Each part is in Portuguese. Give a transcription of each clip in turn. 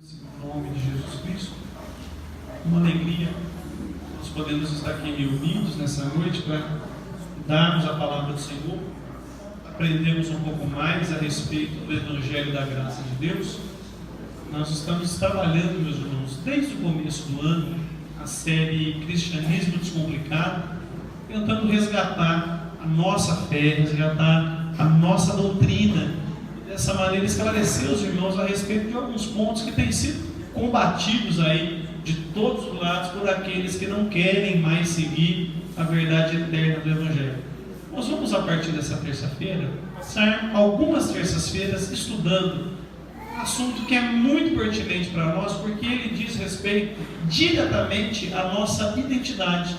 No nome de Jesus Cristo, uma alegria nós podemos estar aqui reunidos nessa noite para darmos a palavra do Senhor, aprendermos um pouco mais a respeito do Evangelho da Graça de Deus. Nós estamos trabalhando, meus irmãos, desde o começo do ano, a série Cristianismo Descomplicado, tentando resgatar a nossa fé, resgatar a nossa doutrina, e dessa maneira esclarecer os irmãos a respeito de alguns pontos que têm sido combatidos aí de todos os lados por aqueles que não querem mais seguir a verdade eterna do Evangelho. Nós vamos, a partir dessa terça-feira, passar algumas terças-feiras estudando um assunto que é muito pertinente para nós, porque ele diz respeito diretamente à nossa identidade.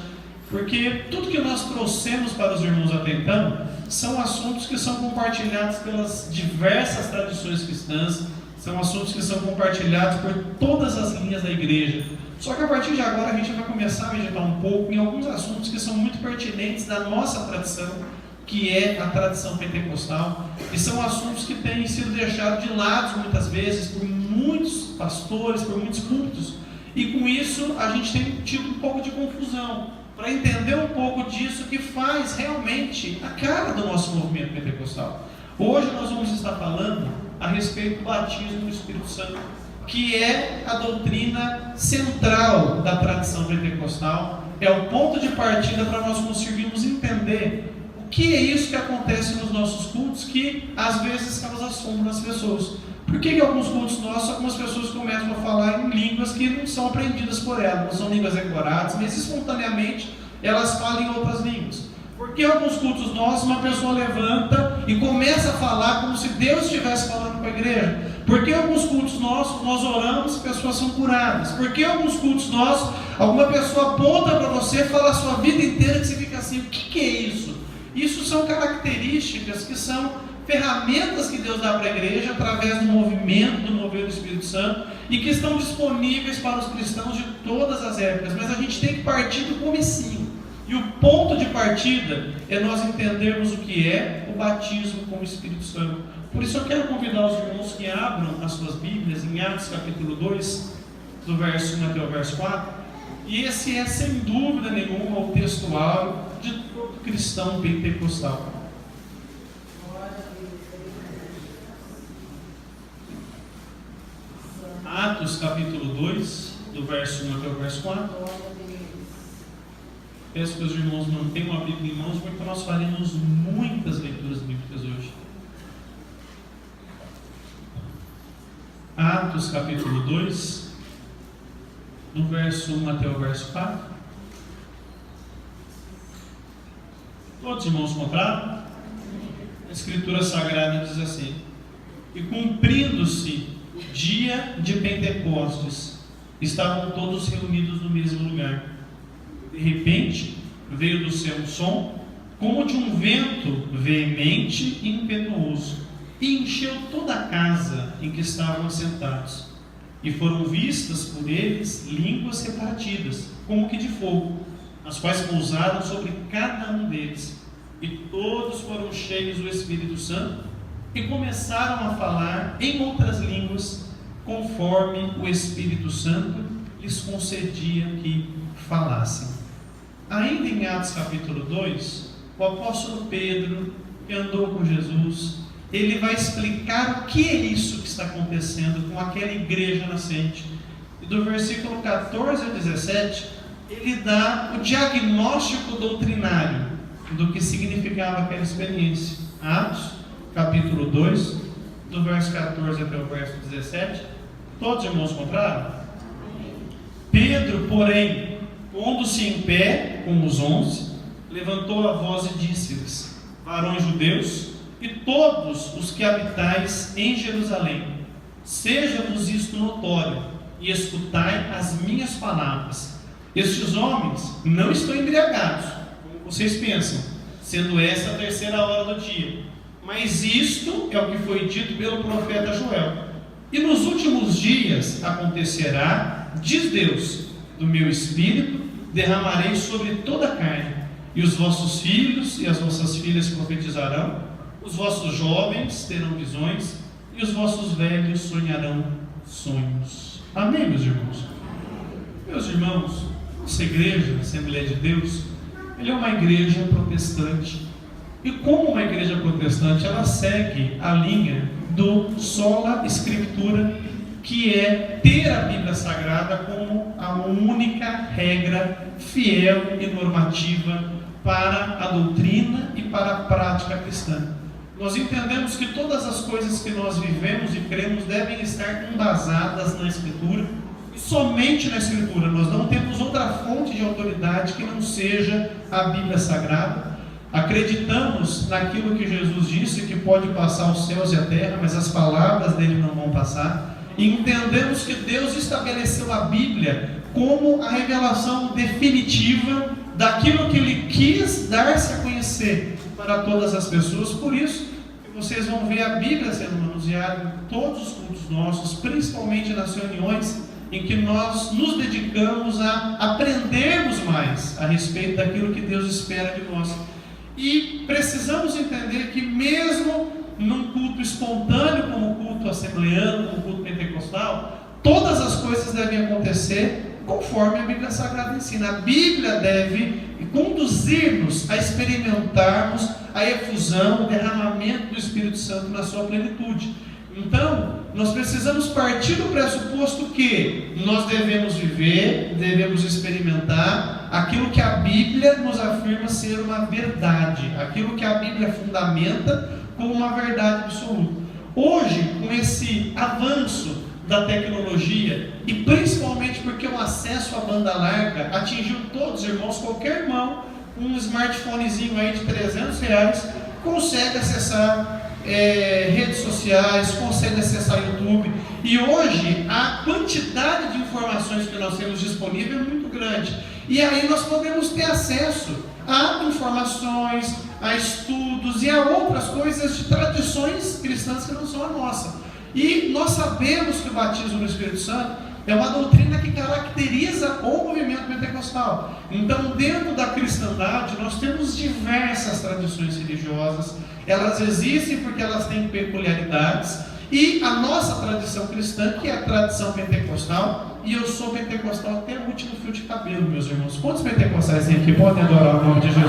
Porque tudo que nós trouxemos para os irmãos até então são assuntos que são compartilhados pelas diversas tradições cristãs, são assuntos que são compartilhados por todas as linhas da igreja. Só que a partir de agora a gente vai começar a meditar um pouco em alguns assuntos que são muito pertinentes da nossa tradição, que é a tradição pentecostal, e são assuntos que têm sido deixados de lado muitas vezes por muitos pastores, por muitos púlpitos, e com isso a gente tem tido um pouco de confusão para entender um pouco disso que faz realmente a cara do nosso movimento pentecostal. Hoje nós vamos estar falando a respeito do batismo no Espírito Santo, que é a doutrina central da tradição pentecostal, é o ponto de partida para nós conseguirmos entender o que é isso que acontece nos nossos cultos, que às vezes causa assombro nas pessoas. Por que alguns cultos nossos, algumas pessoas começam a falar em línguas que não são aprendidas por elas, não são línguas decoradas, mas espontaneamente elas falam em outras línguas? Porque alguns cultos nossos, uma pessoa levanta e começa a falar como se Deus estivesse falando com a igreja? Porque alguns cultos nossos, nós oramos e pessoas são curadas? Porque alguns cultos nossos, alguma pessoa aponta para você e fala a sua vida inteira que você fica assim, o que é isso? Isso são características que são ferramentas que Deus dá para a igreja através do movimento, do mover do Espírito Santo, e que estão disponíveis para os cristãos de todas as épocas, mas a gente tem que partir do comecinho. E o ponto de partida é nós entendermos o que é o batismo com o Espírito Santo. Por isso eu quero convidar os irmãos que abram as suas Bíblias em Atos capítulo 2, do verso 1 até o verso 4. E esse é, sem dúvida nenhuma, o textuário de todo cristão pentecostal. Atos capítulo 2, do verso 1 até o verso 4. Peço que os irmãos mantenham a Bíblia em mãos, porque nós faremos muitas leituras bíblicas hoje. Atos capítulo 2, do verso 1 até o verso 4. Todos os irmãos encontraram? A Escritura Sagrada diz assim: e cumprindo-se o dia de Pentecostes, estavam todos reunidos no mesmo lugar. De repente, veio do céu um som, como de um vento veemente e impetuoso, e encheu toda a casa em que estavam assentados. E foram vistas por eles línguas repartidas, como que de fogo, as quais pousaram sobre cada um deles. E todos foram cheios do Espírito Santo, e começaram a falar em outras línguas, conforme o Espírito Santo lhes concedia que falassem. Ainda em Atos capítulo 2, o apóstolo Pedro, que andou com Jesus, ele vai explicar o que é isso que está acontecendo com aquela igreja nascente. E do versículo 14 ao 17, ele dá o diagnóstico doutrinário do que significava aquela experiência. Atos capítulo 2, do verso 14 até o verso 17. Todos os irmãos encontraram? Pedro, porém, pondo-se em pé com os 11, levantou a voz e disse-lhes: varões judeus, e todos os que habitais em Jerusalém, seja-vos isto notório, e escutai as minhas palavras. Estes homens não estão embriagados, como vocês pensam, sendo esta a terceira hora do dia, mas isto é o que foi dito pelo profeta Joel. E nos últimos dias acontecerá, diz Deus, do meu espírito derramarei sobre toda a carne, e os vossos filhos e as vossas filhas profetizarão, os vossos jovens terão visões, e os vossos velhos sonharão sonhos. Amém, meus irmãos? Meus irmãos, nossa igreja, a Assembleia de Deus, ela é uma igreja protestante. E como uma igreja protestante, ela segue a linha do sola escritura, que é ter a Bíblia Sagrada como a única regra fiel e normativa para a doutrina e para a prática cristã. Nós entendemos que todas as coisas que nós vivemos e cremos devem estar embasadas na Escritura, e somente na Escritura. Nós não temos outra fonte de autoridade que não seja a Bíblia Sagrada. Acreditamos naquilo que Jesus disse, que pode passar os céus e a terra, mas as palavras dele não vão passar. E entendemos que Deus estabeleceu a Bíblia como a revelação definitiva daquilo que Ele quis dar-se a conhecer para todas as pessoas. Por isso que vocês vão ver a Bíblia sendo manuseada em todos os cultos nossos, principalmente nas reuniões em que nós nos dedicamos a aprendermos mais a respeito daquilo que Deus espera de nós. E precisamos entender que mesmo num culto espontâneo, como o culto assembleano, como o culto pentecostal, todas as coisas devem acontecer conforme a Bíblia Sagrada ensina. A Bíblia deve conduzir-nos a experimentarmos a efusão, o derramamento do Espírito Santo na sua plenitude. Então, nós precisamos partir do pressuposto que nós devemos viver, devemos experimentar aquilo que a Bíblia nos afirma ser uma verdade, aquilo que a Bíblia fundamenta como uma verdade absoluta. Hoje, com esse avanço da tecnologia, e principalmente porque o acesso à banda larga atingiu todos, irmãos, qualquer irmão, um smartphonezinho aí de R$300, consegue acessar redes sociais, consegue acessar YouTube, e hoje a quantidade de informações que nós temos disponível é muito grande, e aí nós podemos ter acesso a informações, a estudos e a outras coisas de tradições cristãs que não são a nossa. E nós sabemos que o batismo no Espírito Santo é uma doutrina que caracteriza o movimento pentecostal. Então, dentro da cristandade, nós temos diversas tradições religiosas. Elas existem porque elas têm peculiaridades. E a nossa tradição cristã, que é a tradição pentecostal, e eu sou pentecostal até o último fio de cabelo, meus irmãos. Quantos pentecostais tem aqui? Podem adorar o nome de Jesus.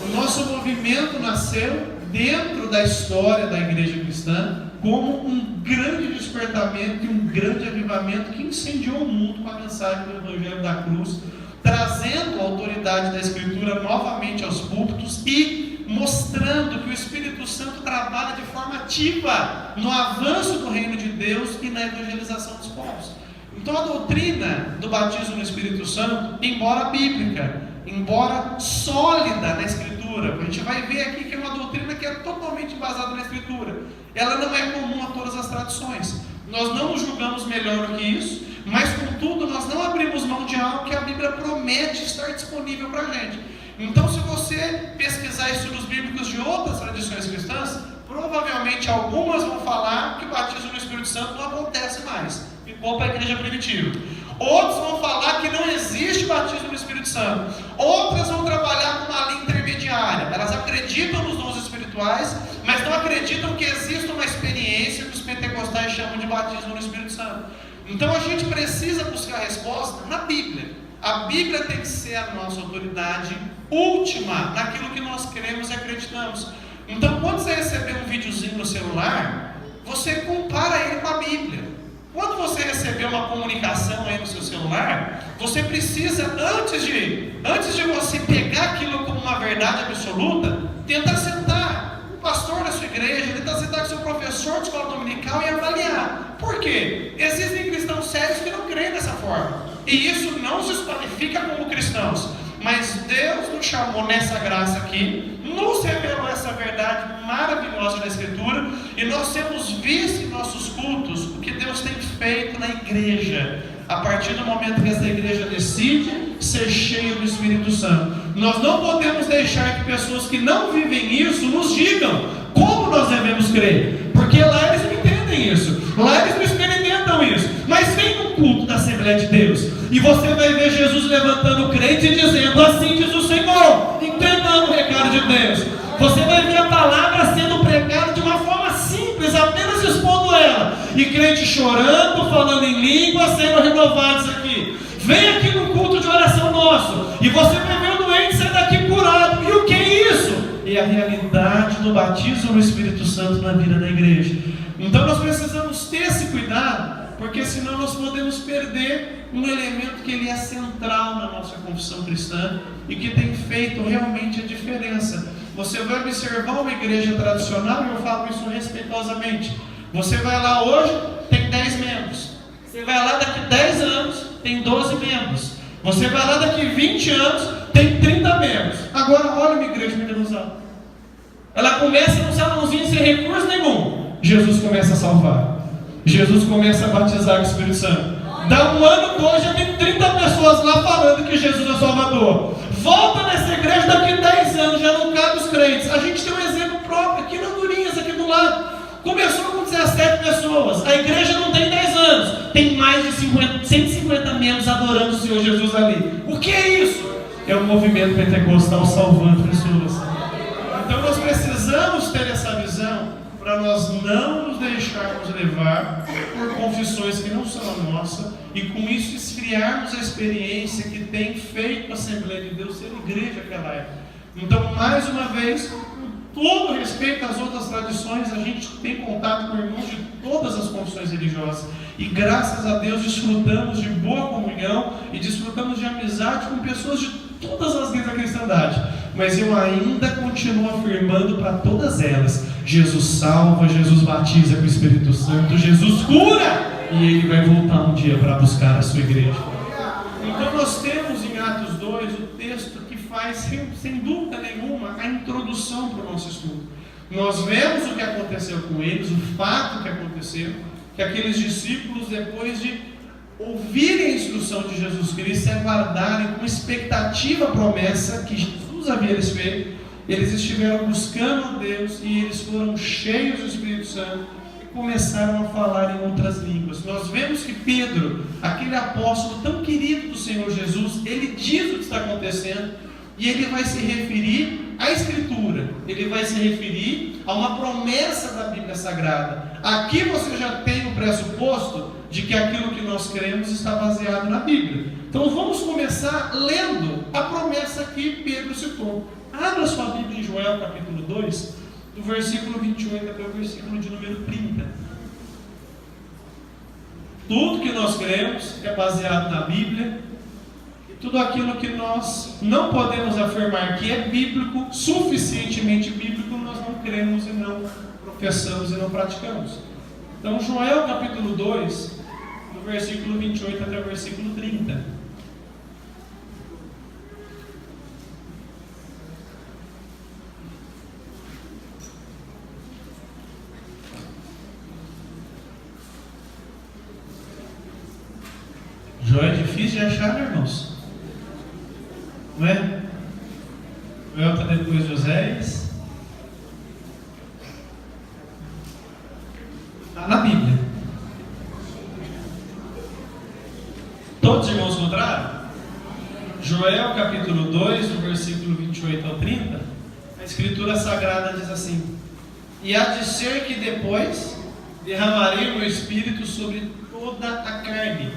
O nosso movimento nasceu dentro da história da igreja cristã como um grande despertamento e um grande avivamento que incendiou o mundo com a mensagem do Evangelho da Cruz, trazendo a autoridade da Escritura novamente aos púlpitos e mostrando que o Espírito Santo trabalha de forma ativa no avanço do reino de Deus e na evangelização dos povos. Então a doutrina do batismo no Espírito Santo, embora bíblica, embora sólida na Escritura, a gente vai ver aqui que é uma doutrina que é totalmente embasada na Escritura. Ela não é comum a todas as tradições. Nós não nos julgamos melhor do que isso, mas contudo nós não abrimos mão de algo que a Bíblia promete estar disponível para a gente. Então, se você pesquisar estudos bíblicos de outras tradições cristãs, provavelmente algumas vão falar que o batismo no Espírito Santo não acontece mais, ficou para a igreja primitiva. Outros vão falar que não existe batismo no Espírito Santo. Outras vão trabalhar com uma linha intermediária. Elas acreditam nos dons espirituais, mas não acreditam que exista uma experiência que os pentecostais chamam de batismo no Espírito Santo. Então a gente precisa buscar a resposta na Bíblia. A Bíblia tem que ser a nossa autoridade última naquilo que nós queremos e acreditamos. Então, quando você receber um videozinho no celular, você compara ele com a Bíblia. Quando você receber uma comunicação aí no seu celular, você precisa, antes de você pegar aquilo como uma verdade absoluta, tentar sentar com o pastor da sua igreja, tentar sentar com o seu professor de escola dominical e avaliar. Por quê? Existem cristãos sérios que não creem dessa forma. E isso não se qualifica como cristãos. Mas Deus nos chamou nessa graça aqui, nos revelou essa verdade maravilhosa da Escritura, e nós temos visto em nossos cultos o que Deus tem feito na igreja, a partir do momento que essa igreja decide ser cheia do Espírito Santo. Nós não podemos deixar que pessoas que não vivem isso nos digam como nós devemos crer, porque lá eles não entendem isso, lá eles não experimentam isso. Mas vem no culto da Assembleia de Deus e você vai ver Jesus levantando o crente e dizendo: assim diz o Senhor, entregando o recado de Deus. Você vai ver a palavra sendo pregada de uma forma simples, apenas expondo ela, e creio crentes chorando, falando em língua, sendo renovados aqui. Vem aqui no culto de oração nosso e você vai ver o doente sair daqui curado. E o que é isso? É a realidade do batismo no Espírito Santo na vida da igreja. Então nós precisamos ter esse cuidado, porque senão nós podemos perder um elemento que ele é central na nossa confissão cristã e que tem feito realmente a diferença. Você vai observar uma igreja tradicional, e eu falo isso respeitosamente. Você vai lá hoje, tem 10 membros. Você vai lá daqui 10 anos, tem 12 membros. Você vai lá daqui 20 anos, tem 30 membros. Agora olha uma igreja mineirosal. Ela começa num salãozinho sem recurso nenhum. Jesus começa a salvar. Jesus começa a batizar com o Espírito Santo. Dá um ano, 2, já tem 30 pessoas lá falando que Jesus é Salvador. Volta nessa igreja daqui 10 anos, já não cabe os crentes. A gente tem um exemplo próprio aqui na Andorinhas, aqui do lado. Começou com 17 pessoas. A igreja não tem 10 anos. Tem mais de 150 membros adorando o Senhor Jesus ali. O que é isso? É o movimento pentecostal salvando pessoas. Então nós precisamos ter essa visão para nós não nos deixarmos levar por confissões que não são a nossa e com isso esfriarmos a experiência que tem feito a Assembleia de Deus ser igreja aquela época. Então, mais uma vez, com todo respeito às outras tradições, a gente tem contato com irmãos de todas as confissões religiosas e graças a Deus desfrutamos de boa comunhão e desfrutamos de amizade com pessoas de todas as linhas da cristandade. Mas eu ainda continuo afirmando para todas elas: Jesus salva, Jesus batiza com o Espírito Santo, Jesus cura, e Ele vai voltar um dia para buscar a sua igreja. Então nós temos em Atos 2 o texto que faz, sem dúvida nenhuma, a introdução para o nosso estudo. Nós vemos o que aconteceu com eles, o fato que aconteceu, que aqueles discípulos, depois de ouvirem a instrução de Jesus Cristo e aguardarem com expectativa a promessa que Jesus havia lhes feito, eles estiveram buscando a Deus e eles foram cheios do Espírito Santo e começaram a falar em outras línguas. Nós vemos que Pedro, aquele apóstolo tão querido do Senhor Jesus, ele diz o que está acontecendo e ele vai se referir à Escritura, ele vai se referir a uma promessa da Bíblia Sagrada. Aqui você já tem o pressuposto de que aquilo que nós cremos está baseado na Bíblia. Então vamos começar lendo a promessa que Pedro citou. Abra sua Bíblia em Joel capítulo 2, do versículo 28 até o versículo de número 30. Tudo que nós cremos é baseado na Bíblia, e tudo aquilo que nós não podemos afirmar que é bíblico, suficientemente bíblico, nós não cremos e não professamos e não praticamos. Então Joel capítulo 2, do versículo 28 até o versículo 30. Joel é difícil de achar, né, irmãos? Não é? Joel está depois de Oséias. Está na Bíblia. Todos os irmãos encontraram? Joel capítulo 2, do versículo 28 ao 30, a Escritura Sagrada diz assim: E há de ser que depois derramarei o meu Espírito sobre toda a carne.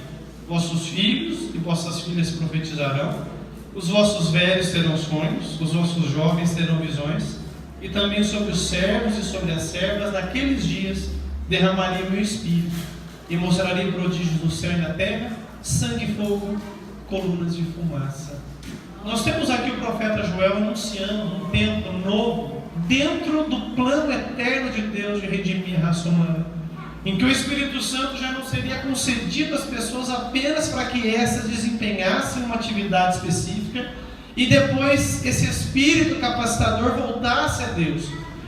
Vossos filhos e vossas filhas profetizarão, os vossos velhos terão sonhos, os vossos jovens terão visões, e também sobre os servos e sobre as servas, naqueles dias derramarei o meu Espírito, e mostrarei prodígios no céu e na terra, sangue e fogo, colunas de fumaça. Nós temos aqui o profeta Joel anunciando um tempo novo, dentro do plano eterno de Deus de redimir a raça humana, em que o Espírito Santo já não seria concedido às pessoas apenas para que essas desempenhassem uma atividade específica e depois esse Espírito capacitador voltasse a Deus.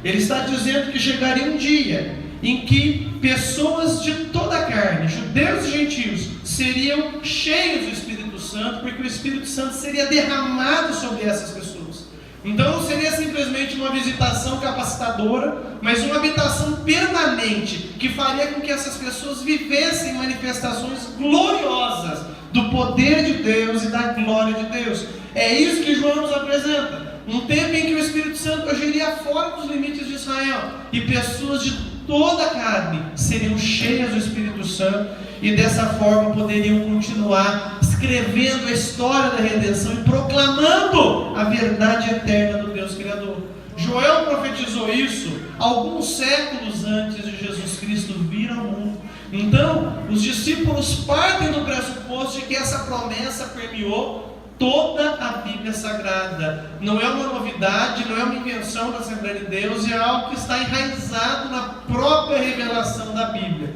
Ele está dizendo que chegaria um dia em que pessoas de toda a carne, judeus e gentios, seriam cheios do Espírito Santo, porque o Espírito Santo seria derramado sobre essas pessoas. Então não seria simplesmente uma visitação capacitadora, mas uma habitação permanente, que faria com que essas pessoas vivessem manifestações gloriosas do poder de Deus e da glória de Deus. É isso que João nos apresenta. Um tempo em que o Espírito Santo agiria fora dos limites de Israel, e pessoas de toda a carne seriam cheias do Espírito Santo e dessa forma poderiam continuar escrevendo a história da redenção e proclamando a verdade eterna do Deus Criador. Joel profetizou isso alguns séculos antes de Jesus Cristo vir ao mundo. Então, os discípulos partem do pressuposto de que essa promessa permeou toda a Bíblia Sagrada. Não é uma novidade, não é uma invenção da Assembleia de Deus, é algo que está enraizado na própria revelação da Bíblia.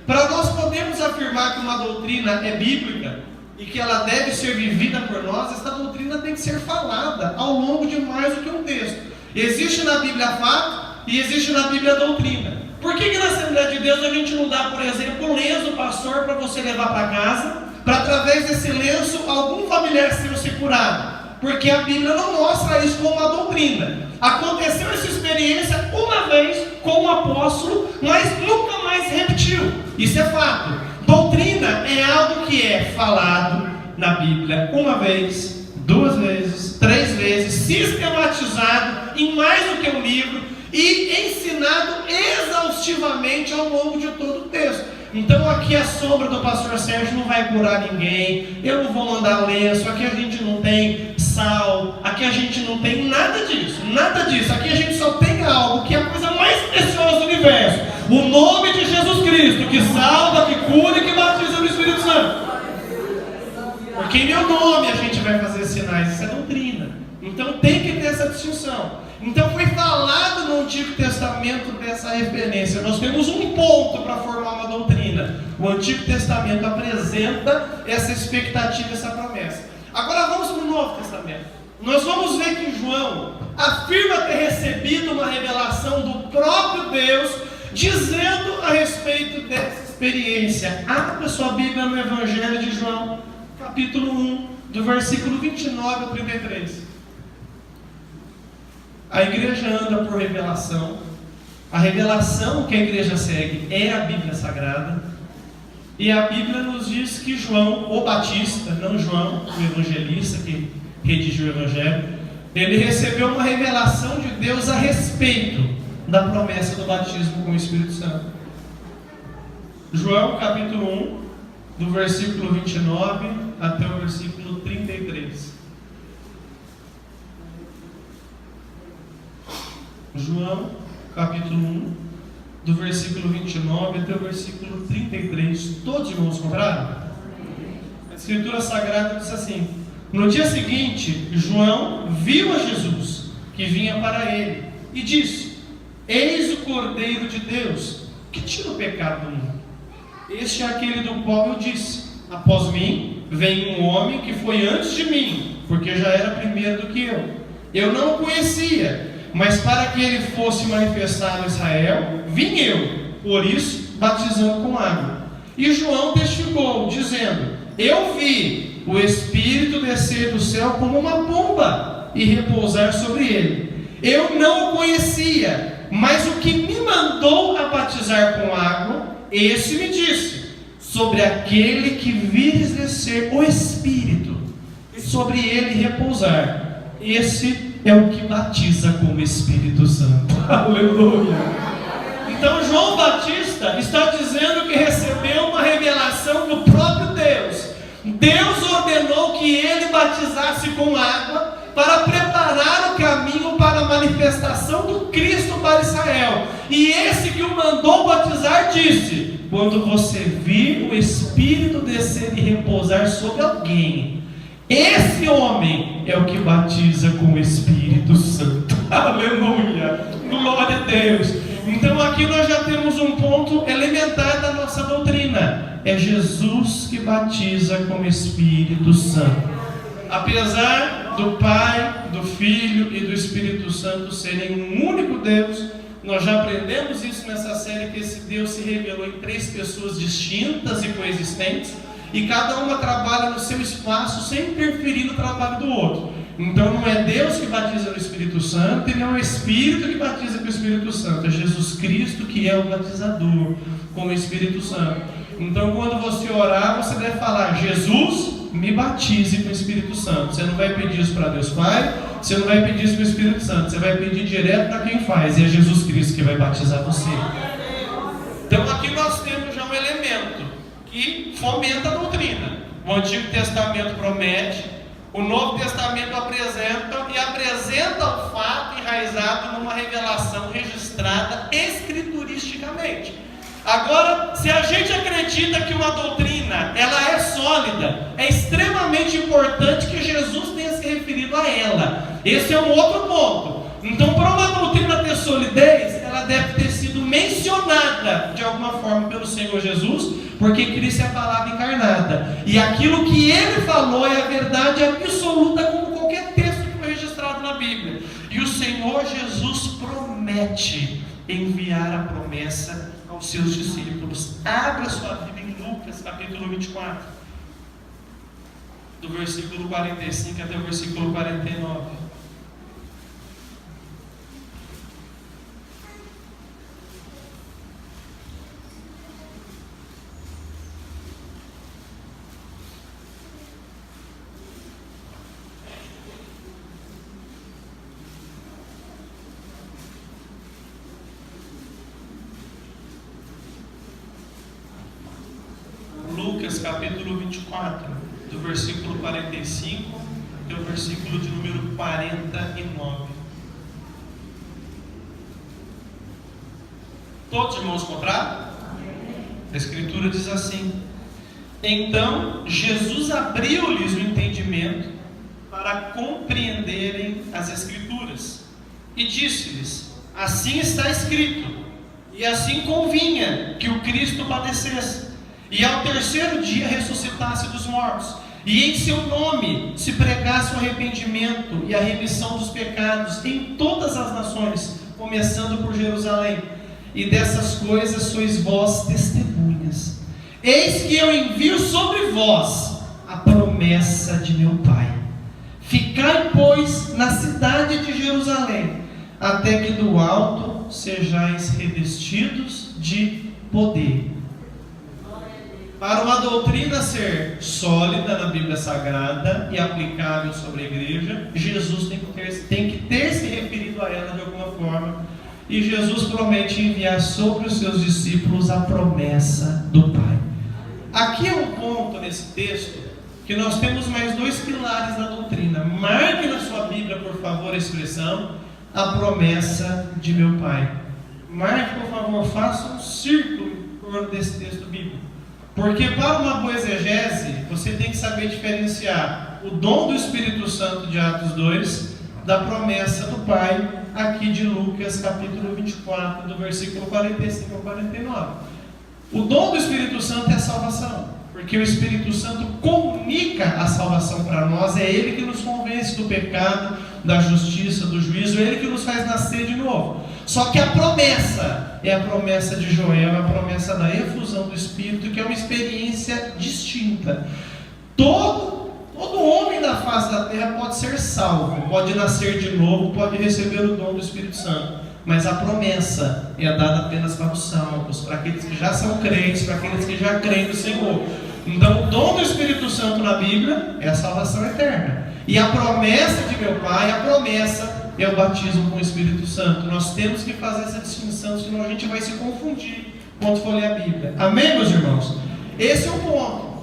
Para nós podermos afirmar que uma doutrina é bíblica e que ela deve ser vivida por nós, essa doutrina tem que ser falada ao longo de mais do que um texto. Existe na Bíblia fato e existe na Bíblia doutrina. Por que na Assembleia de Deus a gente não dá, por exemplo, um lenço do pastor para você levar para casa, para através desse lenço algum familiar seu ser curado? Porque a Bíblia não mostra isso como uma doutrina. Aconteceu essa experiência uma vez com o apóstolo, mas nunca mais repetiu. Isso é fato. Doutrina é algo que é falado na Bíblia uma vez, duas vezes, três vezes, sistematizado em mais do que um livro e ensinado exaustivamente ao longo de todo o texto. Então aqui a sombra do pastor Sérgio não vai curar ninguém, eu não vou mandar lenço, aqui a gente não tem sal, aqui a gente não tem nada disso, aqui a gente só tem algo que é a coisa mais preciosa do universo, o nome de Jesus Cristo, que salva, que cura e que batiza no Espírito Santo. Porque em meu nome a gente vai fazer sinais, isso é doutrina. Então tem que ter essa distinção. Então foi falado no Antigo Testamento dessa referência. Nós temos um ponto para formar uma doutrina. O Antigo Testamento apresenta essa expectativa, essa promessa. Agora vamos para o Novo Testamento. Nós vamos ver que João afirma ter recebido uma revelação do próprio Deus, dizendo a respeito dessa experiência. Abra sua Bíblia no Evangelho de João, capítulo 1, do versículo 29 ao 33. A igreja anda por revelação. A revelação que a igreja segue é a Bíblia Sagrada. E a Bíblia nos diz que João, o Batista, não João, o evangelista que redigiu o Evangelho, ele recebeu uma revelação de Deus a respeito da promessa do batismo com o Espírito Santo. João capítulo 1, do versículo 29 até o versículo 33. João, capítulo 1, do versículo 29 até o versículo 33. Todos os irmãos encontraram? A Escritura Sagrada diz assim: no dia seguinte, João viu a Jesus, que vinha para ele, e disse: eis o Cordeiro de Deus, que tira o pecado do mundo. Este é aquele do qual eu disse: após mim, vem um homem que foi antes de mim, porque já era primeiro do que eu. Eu não o conhecia, mas para que ele fosse manifestado a Israel, vim eu, por isso, batizando com água. E João testificou, dizendo: eu vi o Espírito descer do céu como uma pomba e repousar sobre ele. Eu não o conhecia, mas o que me mandou a batizar com água, esse me disse: sobre aquele que vires descer o Espírito, e sobre ele repousar, esse é o que batiza com o Espírito Santo. Aleluia! Então João Batista está dizendo que recebeu uma revelação do próprio Deus. Deus ordenou que ele batizasse com água para preparar o caminho para a manifestação do Cristo para Israel. E esse que o mandou batizar disse: quando você vir o Espírito descer e repousar sobre alguém, esse homem é o que batiza com o Espírito Santo. Aleluia! Glória a Deus! Então aqui nós já temos um ponto elementar da nossa doutrina. É Jesus que batiza com o Espírito Santo. Apesar do Pai, do Filho e do Espírito Santo serem um único Deus, nós já aprendemos isso nessa série, que esse Deus se revelou em três pessoas distintas e coexistentes, e cada uma trabalha no seu espaço sem interferir no trabalho do outro. Então não é Deus que batiza no Espírito Santo, e não é o Espírito que batiza com o Espírito Santo, é Jesus Cristo que é o batizador com o Espírito Santo. Então quando você orar, você deve falar: Jesus, me batize com o Espírito Santo. Você não vai pedir isso para Deus Pai, você não vai pedir isso para o Espírito Santo, você vai pedir direto para quem faz, e é Jesus Cristo que vai batizar você. nós temos já um elemento que fomenta a doutrina. O Antigo Testamento promete, o Novo Testamento apresenta o fato enraizado numa revelação registrada escrituristicamente. Agora, se a gente acredita que uma doutrina ela é sólida, é extremamente importante que Jesus tenha se referido a ela. Esse é um outro ponto. Então, para uma doutrina ter solidez, ela deve ter sido mencionada de alguma forma pelo Senhor Jesus, porque Cristo é a palavra encarnada. E aquilo que Ele falou é a verdade absoluta, como qualquer texto que foi registrado na Bíblia. E o Senhor Jesus promete enviar a promessa aos seus discípulos. Abra sua Bíblia em Lucas capítulo 24, do versículo 45 até o versículo 49. Lucas capítulo 24, do versículo 45 até o versículo de número 49. Todos os irmãos encontraram? A Escritura diz assim: então Jesus abriu-lhes o entendimento para compreenderem as Escrituras, e disse-lhes: assim está escrito, e assim convinha que o Cristo padecesse, e ao terceiro dia ressuscitasse dos mortos, e em seu nome se pregasse o arrependimento e a remissão dos pecados em todas as nações, começando por Jerusalém. E dessas coisas sois vós testemunhas. Eis que eu envio sobre vós a promessa de meu Pai. Ficai, pois, na cidade de Jerusalém, até que do alto sejais revestidos de poder. Para uma doutrina ser sólida na Bíblia Sagrada e aplicável sobre a igreja, Jesus tem que ter se referido a ela de alguma forma. E Jesus promete enviar sobre os seus discípulos a promessa do Pai. Aqui é um ponto nesse texto que nós temos mais dois pilares da doutrina. Marque na sua Bíblia, por favor, a expressão a promessa de meu Pai. Marque, por favor, faça um círculo em torno desse texto bíblico. Porque para uma boa exegese, você tem que saber diferenciar o dom do Espírito Santo de Atos 2 da promessa do Pai, aqui de Lucas capítulo 24, do versículo 45 ao 49. O dom do Espírito Santo é a salvação, porque o Espírito Santo comunica a salvação para nós, é Ele que nos convence do pecado, da justiça, do juízo, é Ele que nos faz nascer de novo. Só que a promessa é a promessa de Joel, é a promessa da efusão do Espírito, que é uma experiência distinta. Todo homem da face da terra pode ser salvo, pode nascer de novo, pode receber o dom do Espírito Santo. Mas a promessa é dada apenas para os salvos, para aqueles que já são crentes, para aqueles que já creem no Senhor. Então o dom do Espírito Santo na Bíblia é a salvação eterna. E a promessa de meu Pai, a promessa é o batismo com o Espírito Santo. Nós temos que fazer essa distinção, senão a gente vai se confundir quando for ler a Bíblia. Amém, meus irmãos? Esse é o ponto.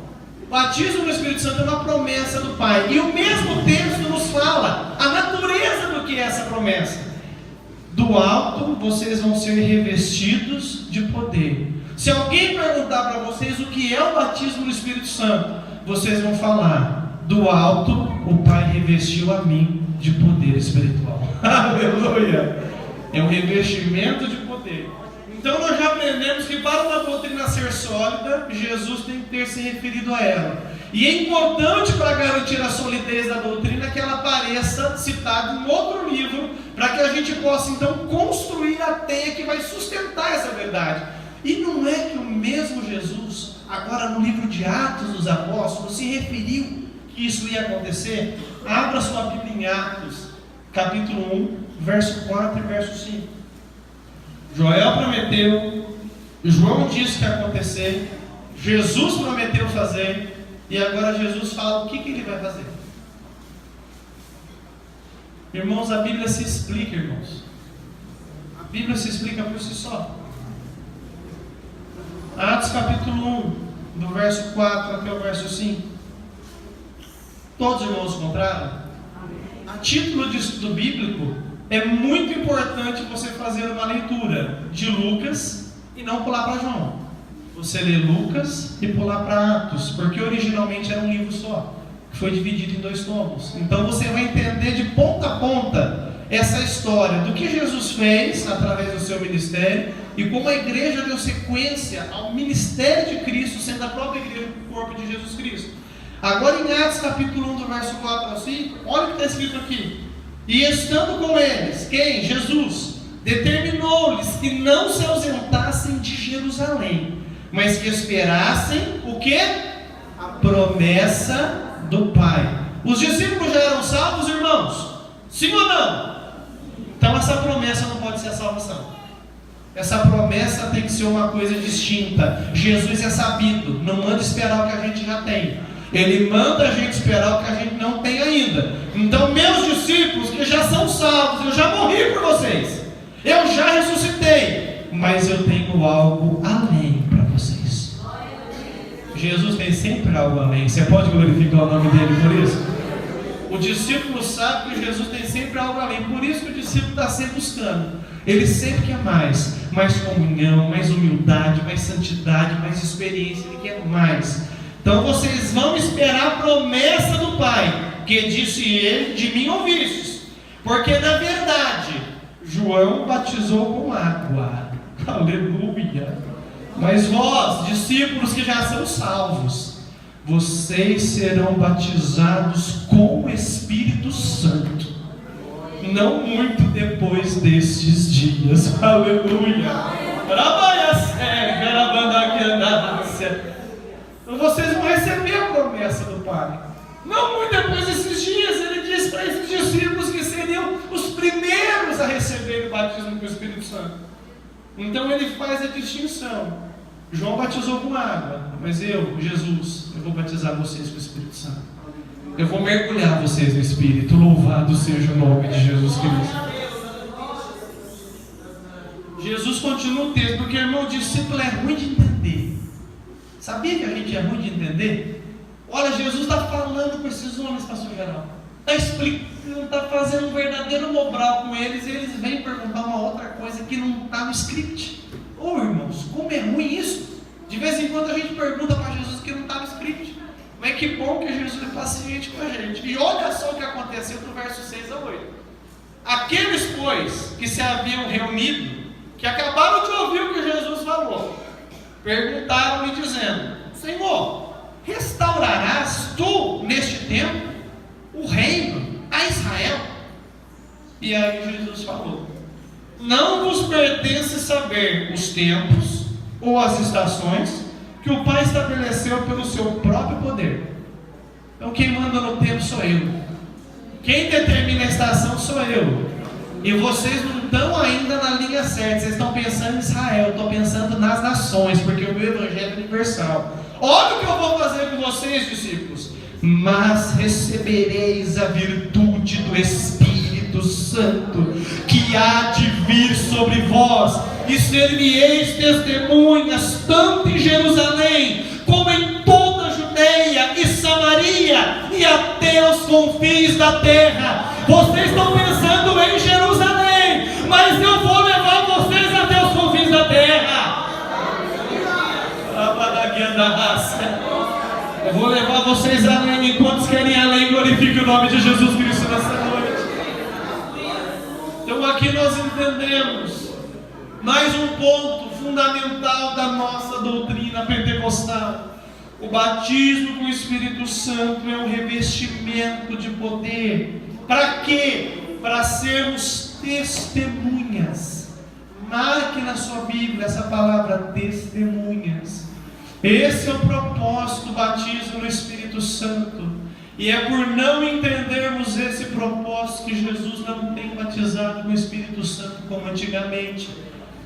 O batismo no Espírito Santo é uma promessa do Pai. E o mesmo texto nos fala a natureza do que é essa promessa. Do alto vocês vão ser revestidos de poder. Se alguém perguntar para vocês o que é o batismo no Espírito Santo, vocês vão falar: do alto o Pai revestiu a mim de poder espiritual. Aleluia! É um revestimento de poder. Então nós já aprendemos que para uma doutrina ser sólida, Jesus tem que ter se referido a ela. E é importante para garantir a solidez da doutrina que ela apareça citada em outro livro, para que a gente possa então construir a teia que vai sustentar essa verdade. E não é que o mesmo Jesus, agora no livro de Atos dos Apóstolos, se referiu que isso ia acontecer? Abra sua Bíblia em Atos, capítulo 1, verso 4 e verso 5. Joel prometeu, João disse que ia acontecer, Jesus prometeu fazer, e agora Jesus fala o que ele vai fazer. Irmãos, a Bíblia se explica, irmãos. A Bíblia se explica por si só. Atos capítulo 1, do verso 4 até o verso 5. Todos os irmãos encontraram? A título de estudo bíblico, é muito importante você fazer uma leitura de Lucas e não pular para João. Você lê Lucas e pular para Atos, porque originalmente era um livro só, que foi dividido em 2 tomos. Então você vai entender de ponta a ponta essa história do que Jesus fez através do seu ministério e como a igreja deu sequência ao ministério de Cristo, sendo a própria igreja o corpo de Jesus Cristo. Agora em Atos capítulo 1, do verso 4 ao 5, olha o que está escrito aqui. E estando com eles, quem? Jesus, determinou-lhes que não se ausentassem de Jerusalém, mas que esperassem o quê? A promessa do Pai. Os discípulos já eram salvos, irmãos? Sim ou não? Então essa promessa não pode ser a salvação. Essa promessa tem que ser uma coisa distinta. Jesus é sabido, não manda esperar o que a gente já tem. Ele manda a gente esperar o que a gente não tem ainda. Então meus discípulos que já são salvos, eu já morri por vocês, eu já ressuscitei, mas eu tenho algo além para vocês. Jesus tem sempre algo além. Você pode glorificar o nome dele por isso? O discípulo sabe que Jesus tem sempre algo além. Por isso que o discípulo está sempre buscando. Ele sempre quer mais comunhão, mais humildade, mais santidade, mais experiência. Ele quer mais. Então vocês vão esperar a promessa do Pai, que disse ele: de mim ouvistes. Porque na verdade João batizou com água, aleluia, mas vós, discípulos que já são salvos, vocês serão batizados com o Espírito Santo, não muito depois destes dias, aleluia. Vocês vão receber a promessa do Pai, não muito depois desses dias. Ele diz para esses discípulos que seriam os primeiros a receber o batismo com o Espírito Santo. Então ele faz a distinção. João batizou com água, mas eu, Jesus, eu vou batizar vocês com o Espírito Santo. Eu vou mergulhar vocês no Espírito. Louvado seja o nome de Jesus Cristo. Jesus continua o texto, porque, irmão, o discípulo é ruim de entender. Sabia que a gente é ruim de entender? Olha, Jesus está falando com esses homens, pastor geral, está explicando, está fazendo um verdadeiro mobral com eles, e eles vêm perguntar uma outra coisa que não está no script. Ô irmãos, como é ruim isso? De vez em quando a gente pergunta para Jesus que não está no script. Mas que bom que Jesus é paciente com a gente. E olha só o que aconteceu no verso 6 a 8. Aqueles, pois, que se haviam reunido, que acabaram de ouvir o que Jesus falou, perguntaram-lhe dizendo: Senhor, restaurarás tu neste tempo o reino a Israel? E aí Jesus falou: não vos pertence saber os tempos ou as estações que o Pai estabeleceu pelo seu próprio poder. Então quem manda no tempo sou eu, quem determina a estação sou eu. E vocês não estão ainda na linha certa. Vocês estão pensando em Israel, eu estou pensando nas nações, porque o meu evangelho é universal. Olha o que eu vou fazer com vocês, discípulos: mas recebereis a virtude do Espírito Santo, que há de vir sobre vós, e ser-me-eis testemunhas, tanto em Jerusalém, como em toda a Judeia e Samaria, e até os confins da terra. Vocês estão pensando em Jerusalém, mas eu vou levar vocês até os confins da terra. Eu vou levar vocês além. Enquanto querem além, glorifique o nome de Jesus Cristo nessa noite. Então aqui nós entendemos mais um ponto fundamental da nossa doutrina pentecostal. O batismo com o Espírito Santo é um revestimento de poder. Para quê? Para sermos testemunhas. Marque na sua Bíblia essa palavra, testemunhas. Esse é o propósito do batismo no Espírito Santo. E é por não entendermos esse propósito que Jesus não tem batizado com o Espírito Santo como antigamente.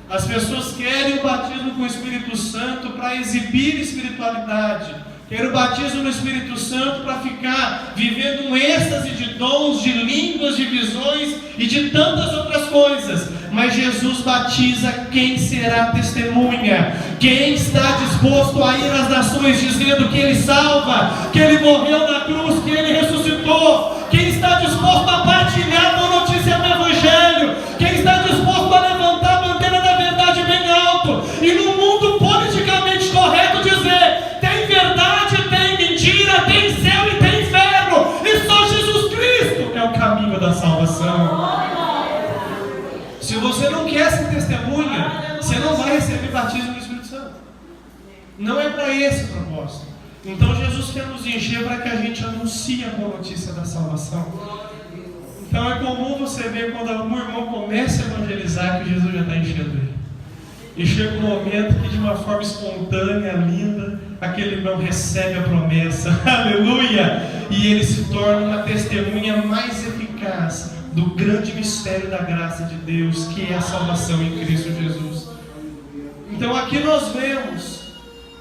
As pessoas querem o batismo com o Espírito Santo para exibir espiritualidade. Querem o batismo no Espírito Santo para ficar vivendo um êxtase de dons, de línguas, de visões e de tantas outras coisas. mas Jesus batiza quem será testemunha, quem está disposto a ir às nações dizendo que Ele salva, que Ele morreu na cruz, que Ele ressuscitou, quem está disposto a partilhar a boa notícia do Evangelho, quem está disposto a levantar a bandeira da verdade bem alto, e no mundo politicamente correto dizer: tem verdade, tem mentira, tem céu e tem inferno, e só Jesus Cristo é o caminho da salvação. Se você não quer ser testemunha, você não vai receber batismo no Espírito Santo. Não é para esse propósito. Então Jesus quer nos encher para que a gente anuncie a boa notícia da salvação. Então é comum você ver quando algum irmão começa a evangelizar que Jesus já está enchendo ele. E chega um momento que de uma forma espontânea, linda, aquele irmão recebe a promessa, aleluia! E ele se torna uma testemunha mais eficaz do grande mistério da graça de Deus, que é a salvação em Cristo Jesus. Então aqui nós vemos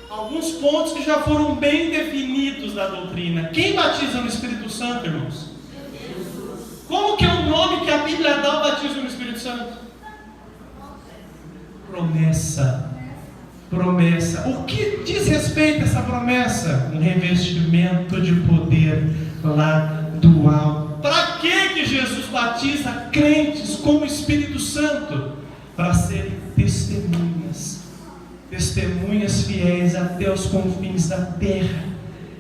alguns pontos que já foram bem definidos da doutrina. Quem batiza no Espírito Santo, irmãos? Como que é o nome que a Bíblia dá ao batismo no Espírito Santo? Promessa. Promessa. O que diz respeito a essa promessa? Um revestimento de poder lá do alto. Para que Jesus batiza crentes com o Espírito Santo? Para serem testemunhas. Testemunhas fiéis até os confins da terra.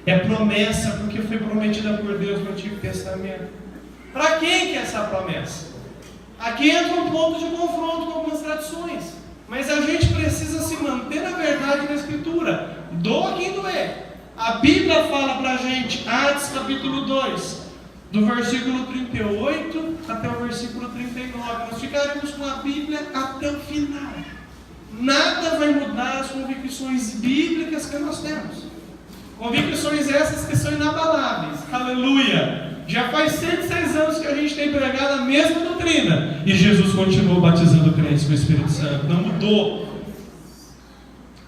É promessa porque foi prometida por Deus no Antigo Testamento. Para quem que é essa promessa? Aqui entra um ponto de confronto com algumas tradições, mas a gente precisa se manter na verdade na Escritura. Doa quem doer. A Bíblia fala para a gente, Atos capítulo 2, do versículo 38 até o versículo 39. Nós ficaremos com a Bíblia até o final. Nada vai mudar as convicções bíblicas que nós temos. Convicções essas que são inabaláveis. Aleluia! Já faz 106 anos que a gente tem pregado a mesma doutrina, e Jesus continuou batizando crentes com o Espírito Santo. Não mudou.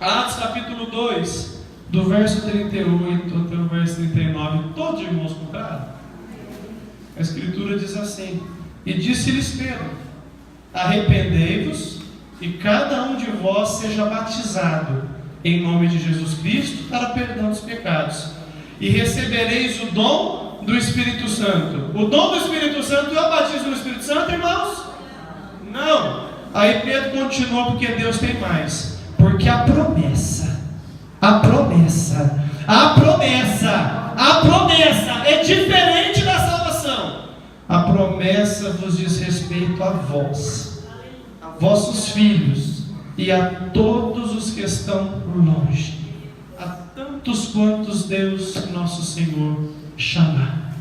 Atos capítulo 2, do verso 38 até o verso 39. Todos irmãos compraram? A Escritura diz assim: e disse-lhes Pedro: arrependei-vos e cada um de vós seja batizado em nome de Jesus Cristo para perdão dos pecados, e recebereis o dom do Espírito Santo. O dom do Espírito Santo é o batismo do Espírito Santo, irmãos? Não. Aí Pedro continuou, porque Deus tem mais. Porque a promessa é diferente da salvação. A promessa vos diz respeito a vós, a vossos filhos e a todos os que estão longe, a tantos quantos Deus nosso Senhor chamar.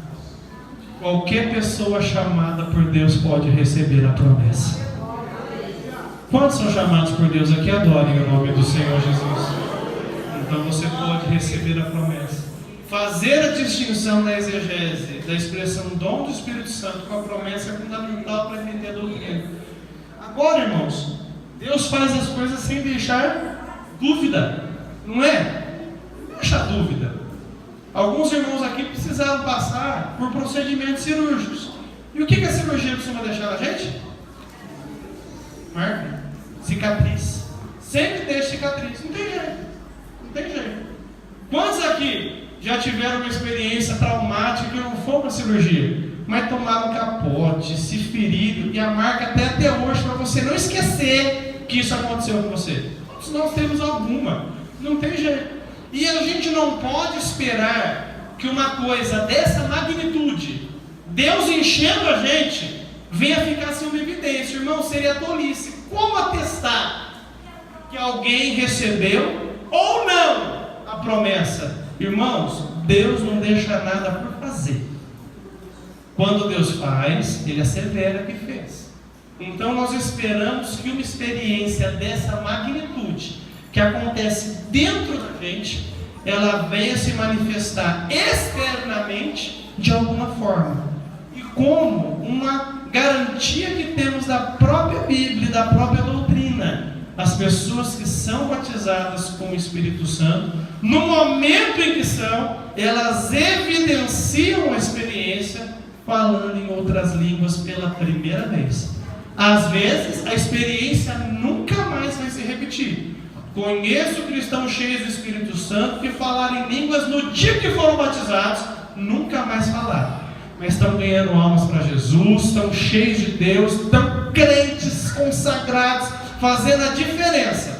Qualquer pessoa chamada por Deus pode receber a promessa. Quantos são chamados por Deus aqui? Adorem o nome do Senhor Jesus. Então você pode receber a promessa. Fazer a distinção na exegese da expressão dom do Espírito Santo com a promessa é fundamental para entender a doutrina. Agora, irmãos, Deus faz as coisas sem deixar dúvida, não é? Não deixa dúvida. Alguns irmãos aqui precisaram passar por procedimentos cirúrgicos. E o que a cirurgia costuma deixar na gente? Marca, cicatriz. Sempre deixa cicatriz. Não tem jeito. Não tem jeito. Quantos aqui já tiveram uma experiência traumática que não foi uma cirurgia, mas tomaram um capote, se feriram, e a marca até hoje, para você não esquecer que isso aconteceu com você? Todos nós temos alguma. Não tem jeito. E a gente não pode esperar que uma coisa dessa magnitude, Deus enchendo a gente, venha ficar sem uma evidência. Irmão, seria tolice. Como atestar que alguém recebeu ou não a promessa? Irmãos, Deus não deixa nada por fazer. Quando Deus faz, Ele assevera que fez. Então nós esperamos que uma experiência dessa magnitude, que acontece dentro da gente, ela venha se manifestar externamente de alguma forma. E como uma garantia que temos da própria Bíblia, da própria doutrina, as pessoas que são batizadas com o Espírito Santo, no momento em que são, elas evidenciam a experiência falando em outras línguas pela primeira vez. Às vezes, a experiência nunca mais vai se repetir. Conheço cristãos cheios do Espírito Santo que falaram em línguas no dia que foram batizados, nunca mais falaram. Mas estão ganhando almas para Jesus, estão cheios de Deus, estão crentes, consagrados, fazendo a diferença.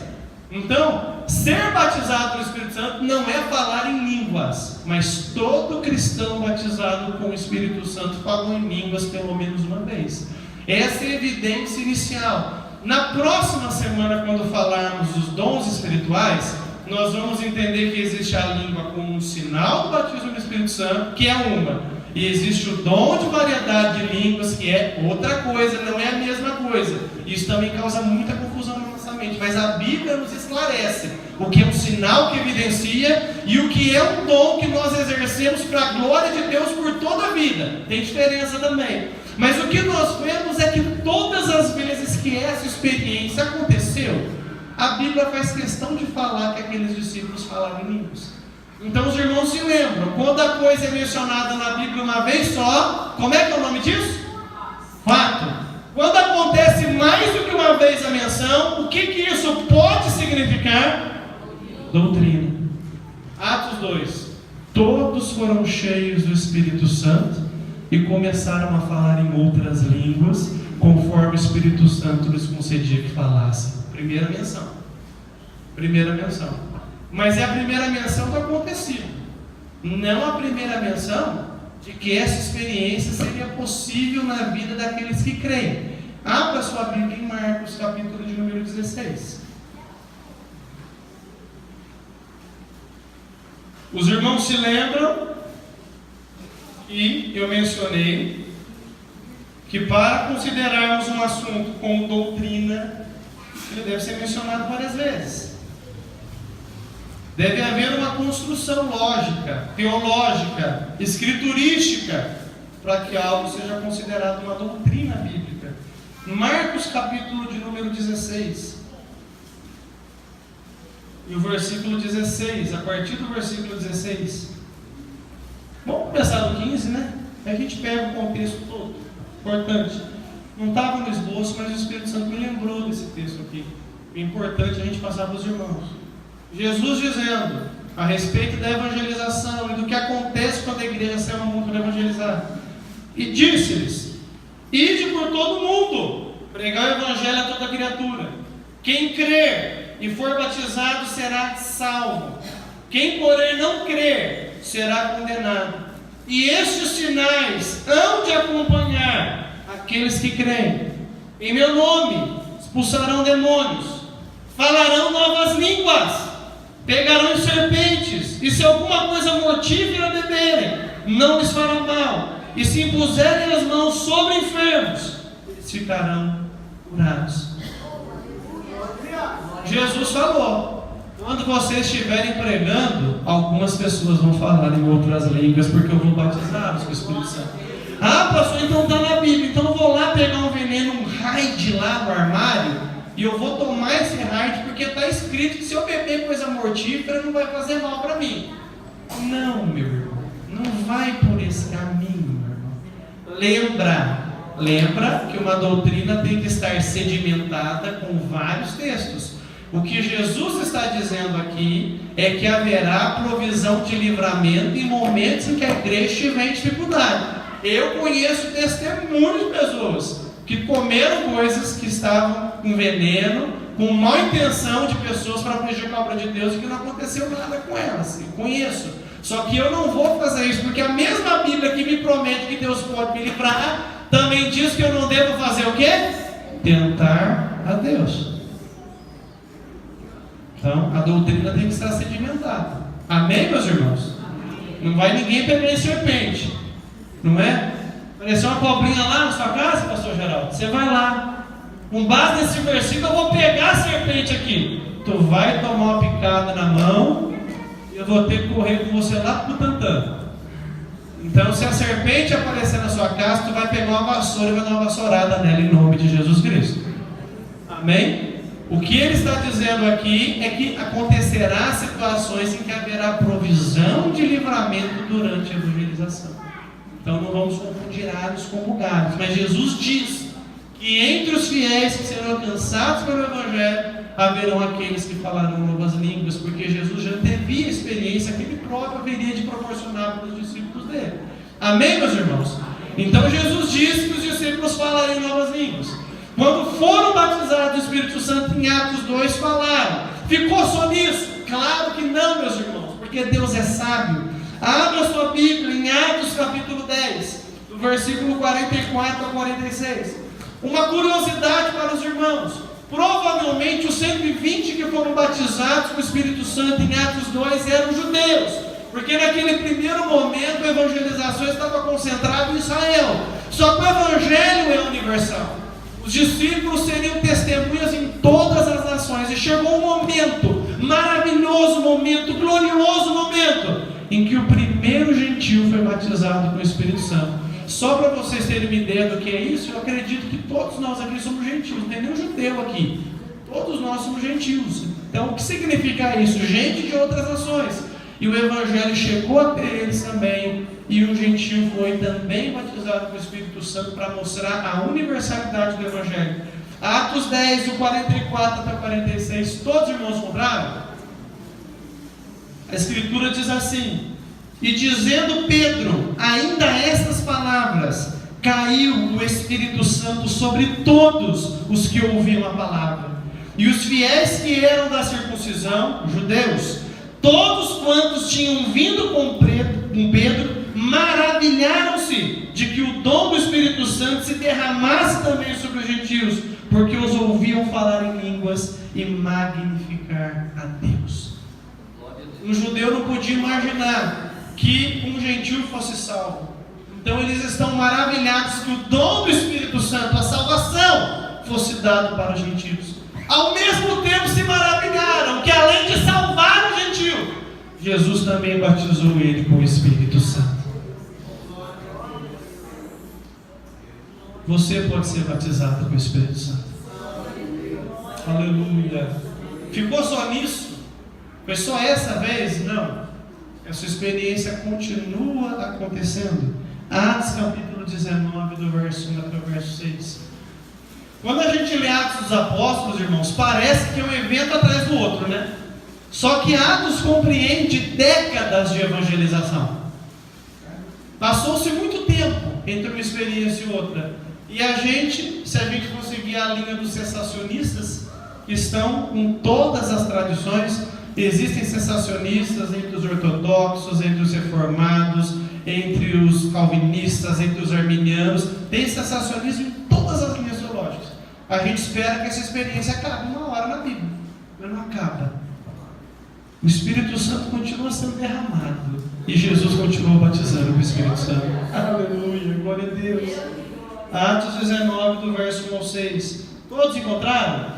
Então, ser batizado no Espírito Santo não é falar em línguas, mas todo cristão batizado com o Espírito Santo falou em línguas pelo menos uma vez. Essa é a evidência inicial. Na próxima semana, quando falarmos dos dons espirituais, nós vamos entender que existe a língua como um sinal do batismo do Espírito Santo, que é uma, e existe o dom de variedade de línguas, que é outra coisa, não é a mesma coisa. Isso também causa muita confusão na nossa mente, mas a Bíblia nos esclarece o que é um sinal que evidencia e o que é um dom que nós exercemos para a glória de Deus por toda a vida. Tem diferença também. Mas o que nós vemos é que todas as vezes que essa experiência aconteceu, a Bíblia faz questão de falar que aqueles discípulos falaram em línguas. Então os irmãos se lembram, quando a coisa é mencionada na Bíblia uma vez só, como é que é o nome disso? Fato. Quando acontece mais do que uma vez a menção, o que isso pode significar? Doutrina. Atos 2. Todos foram cheios do Espírito Santo e começaram a falar em outras línguas, conforme o Espírito Santo lhes concedia que falassem. Primeira menção. Primeira menção. Mas é a primeira menção do acontecido, não a primeira menção de que essa experiência seria possível na vida daqueles que creem. Abra sua Bíblia em Marcos, capítulo de número 16. Os irmãos se lembram que eu mencionei que para considerarmos um assunto como doutrina, ele deve ser mencionado várias vezes. Deve haver uma construção lógica, teológica, escriturística, para que algo seja considerado uma doutrina bíblica. Marcos capítulo de número 16. E o versículo 16, a partir do versículo 16. Vamos começar no 15, né? A gente pega o contexto todo. Importante. Não estava no esboço, mas o Espírito Santo me lembrou desse texto aqui. É importante a gente passar para os irmãos. Jesus dizendo a respeito da evangelização e do que acontece quando a igreja sai ao mundo para evangelizar. E disse-lhes: ide por todo mundo, pregar o evangelho a toda criatura. Quem crer e for batizado será salvo. Quem, porém, não crer será condenado. E estes sinais hão de acompanhar aqueles que creem. Em meu nome expulsarão demônios, falarão novas línguas, pegarão em serpentes, e se alguma coisa mortífera beberem, não lhes fará mal. E se impuserem as mãos sobre enfermos, eles ficarão curados. Jesus falou: quando vocês estiverem pregando, algumas pessoas vão falar em outras línguas, porque eu vou batizá-los com o Espírito Santo. Ah, pastor, então está na Bíblia, então eu vou lá pegar um veneno, um raid lá no armário, e eu vou tomar esse raid, porque está escrito que se eu beber coisa mortífera, não vai fazer mal para mim. Não, meu irmão, não vai por esse caminho, meu irmão. Lembra que uma doutrina tem que estar sedimentada com vários textos. O que Jesus está dizendo aqui é que haverá provisão de livramento em momentos em que a igreja estiver em dificuldade. Eu conheço testemunhos de pessoas que comeram coisas que estavam com veneno, com má intenção de pessoas para prejudicar a obra de Deus, e que não aconteceu nada com elas. Eu conheço. Só que eu não vou fazer isso, porque a mesma Bíblia que me promete que Deus pode me livrar, também diz que eu não devo fazer o quê? Tentar a Deus. Então, a doutrina tem que estar sedimentada. Amém, meus irmãos? Não vai ninguém pegar em serpente, não é? Apareceu uma cobrinha lá na sua casa, pastor Geraldo? Você vai lá. Com base nesse versículo, eu vou pegar a serpente aqui. Tu vai tomar uma picada na mão e eu vou ter que correr com você lá para o Tantã. Então, se a serpente aparecer na sua casa, tu vai pegar uma vassoura e vai dar uma vassourada nela em nome de Jesus Cristo. Amém? O que ele está dizendo aqui é que acontecerá situações em que haverá provisão de livramento durante a evangelização. Então não vamos confundir alhos com bugalhos. Mas Jesus diz que entre os fiéis que serão alcançados pelo Evangelho, haverão aqueles que falarão novas línguas, porque Jesus já teve a experiência que Ele próprio haveria de proporcionar para os discípulos dele. Amém, meus irmãos? Então Jesus disse que os discípulos falariam novas línguas. Quando foram batizados do Espírito Santo em Atos 2, falaram. Ficou só nisso? Claro que não, meus irmãos, porque Deus é sábio. Abra sua Bíblia em Atos capítulo 10, do versículo 44 a 46. Uma curiosidade para os irmãos: provavelmente os 120 que foram batizados com o Espírito Santo em Atos 2 eram judeus, porque naquele primeiro momento a evangelização estava concentrada em Israel. Só que o Evangelho é universal. Os discípulos seriam testemunhas em todas as nações. E chegou um momento, maravilhoso momento, glorioso momento, em que o primeiro gentio foi batizado com o Espírito Santo. Só para vocês terem uma ideia do que é isso, eu acredito que todos nós aqui somos gentios, não tem nenhum judeu aqui. Todos nós somos gentios. Então o que significa isso? Gente de outras nações. E o Evangelho chegou até eles também, e o gentio foi também batizado com o Espírito Santo para mostrar a universalidade do Evangelho. Atos 10, do 44 até 46, todos os irmãos compraram? A Escritura diz assim: e dizendo Pedro ainda estas palavras, caiu o Espírito Santo sobre todos os que ouviam a palavra. E os fiéis que eram da circuncisão, judeus, todos quantos tinham vindo com Pedro, maravilharam-se de que o dom do Espírito Santo se derramasse também sobre os gentios, porque os ouviam falar em línguas e magnificar a Deus. Um judeu não podia imaginar que um gentio fosse salvo. Então eles estão maravilhados que o dom do Espírito Santo, a salvação, fosse dado para os gentios. Ao mesmo tempo se maravilharam que além de salvar o gentio, Jesus também batizou ele com o Espírito Santo. Você pode ser batizado com o Espírito Santo. Aleluia. Ficou só nisso? Foi só essa vez? Não. Essa experiência continua acontecendo. Atos capítulo 19, do verso 1 até o verso 6. Quando a gente lê Atos dos Apóstolos, irmãos, parece que é um evento atrás do outro, né? Só que Atos compreende décadas de evangelização. Passou-se muito tempo entre uma experiência e outra. E a gente, se a gente conseguir a linha dos sensacionistas, que estão com todas as tradições, existem sensacionistas entre os ortodoxos, entre os reformados, entre os calvinistas, entre os arminianos. Tem sensacionismo em todas as linhas teológicas. A gente espera que essa experiência acabe uma hora na Bíblia, mas não acaba. O Espírito Santo continua sendo derramado e Jesus continua batizando com o Espírito Santo. Aleluia, glória a Deus. Atos 19, do verso 1 ao 6. Todos encontraram?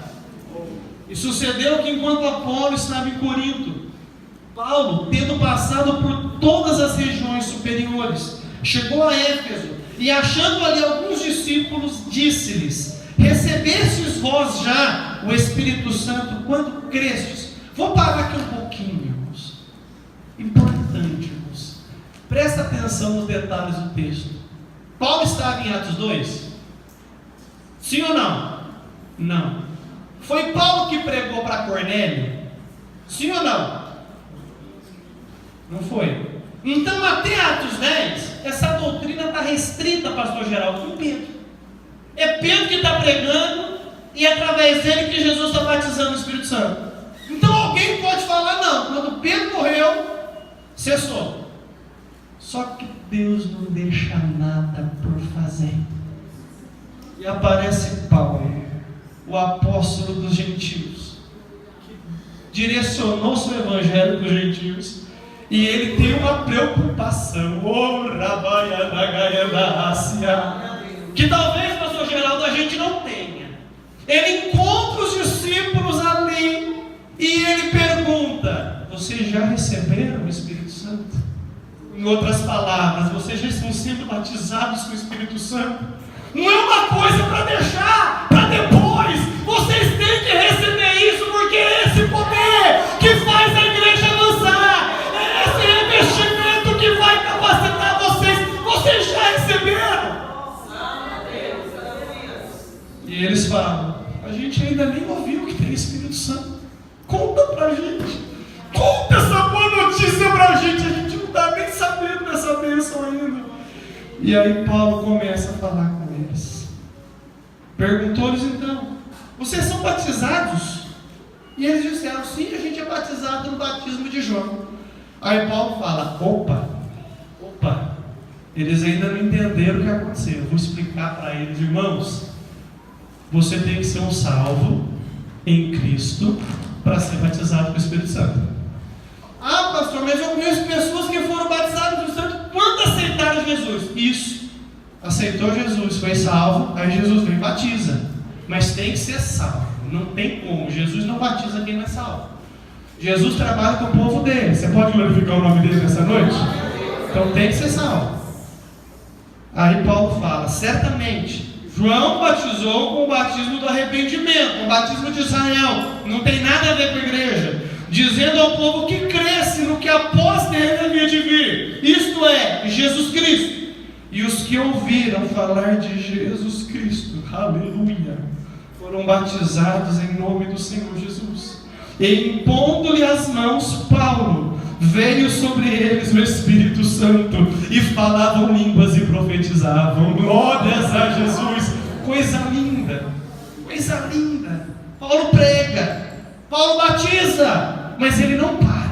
E sucedeu que enquanto Apolo estava em Corinto, Paulo, tendo passado por todas as regiões superiores, chegou a Éfeso e, achando ali alguns discípulos, disse-lhes: recebestes vós já o Espírito Santo quando crestes? Vou parar aqui um pouquinho, irmãos. Importante, irmãos. Presta atenção nos detalhes do texto. Paulo estava em Atos 2? Sim ou não? Não. Foi Paulo que pregou para Cornélio? Sim ou não? Não foi. Então até Atos 10, essa doutrina está restrita, pastor Geraldo, com Pedro. É Pedro que está pregando e é através dele que Jesus está batizando o Espírito Santo. Então alguém pode falar: não, quando Pedro morreu, cessou. Só que Deus não deixa nada por fazer. E aparece Paulo, o apóstolo dos gentios, que direcionou seu evangelho para os gentios, e ele tem uma preocupação, que talvez, pastor Geraldo, a gente não tenha. Ele encontra os discípulos ali e ele pergunta: vocês já receberam o Espírito Santo? Em outras palavras, vocês já estão sendo batizados com o Espírito Santo? Não é uma coisa para deixar para depois. Vocês têm que receber isso, porque é esse poder que faz a igreja avançar. É esse revestimento que vai capacitar vocês. Vocês já receberam. Conta pra gente. Conta essa boa notícia pra gente. A gente não está nem sabendo dessa bênção ainda. E aí Paulo começa a falar com eles. Perguntou-lhes então: vocês são batizados? E eles disseram: sim, a gente é batizado no batismo de João. Aí Paulo fala: opa, eles ainda não entenderam o que aconteceu. Eu vou explicar para eles. Irmãos, você tem que ser um salvo em Cristo para ser batizado com o Espírito Santo. Ah, pastor, mas eu conheço pessoas que foram batizadas com o Espírito Santo quando aceitaram Jesus. Isso, aceitou Jesus, foi salvo, aí Jesus vem e batiza. Mas tem que ser salvo, não tem como. Jesus não batiza quem não é salvo. Jesus trabalha com o povo dele. Você pode glorificar o nome dele nessa noite? Então tem que ser salvo. Aí Paulo fala: certamente João batizou com o batismo do arrependimento, com o batismo de Israel, não tem nada a ver com a igreja, dizendo ao povo que cresce no que após dele havia de vir, isto é, Jesus Cristo. E os que ouviram falar de Jesus Cristo, aleluia, foram batizados em nome do Senhor Jesus. E impondo-lhe as mãos, Paulo, veio sobre eles o Espírito Santo, e falavam línguas e profetizavam. Glórias a Jesus. Coisa linda, coisa linda. Paulo prega, Paulo batiza, mas ele não para.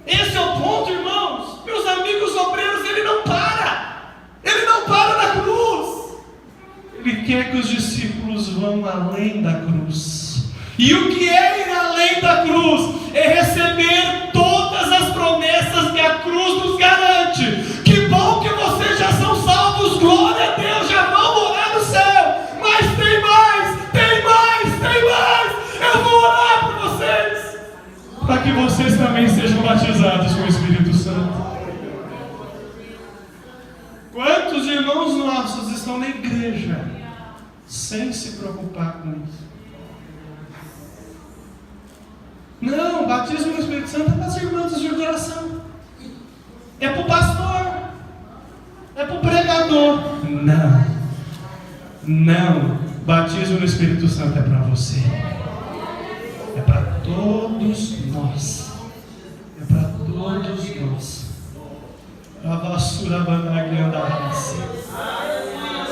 Esse é o ponto, irmãos. Meus amigos obreiros, ele não para. Ele não para na cruz. Ele quer que os discípulos vão além da cruz. E o que é ir além da cruz? É receber todas as promessas que a cruz nos garante. Que bom que vocês já são salvos, glória a Deus, já vão morar no céu. Mas tem mais, tem mais, tem mais. Eu vou orar por vocês, para que vocês também sejam batizados com o Espírito Santo. Quantos irmãos nossos estão na igreja sem se preocupar com isso? Não, batismo no Espírito Santo é para as irmãs de oração, é para o pastor, é para o pregador. Não, batismo no Espírito Santo é para você, é para todos nós, é para todos nós. A vassoura bandagueira,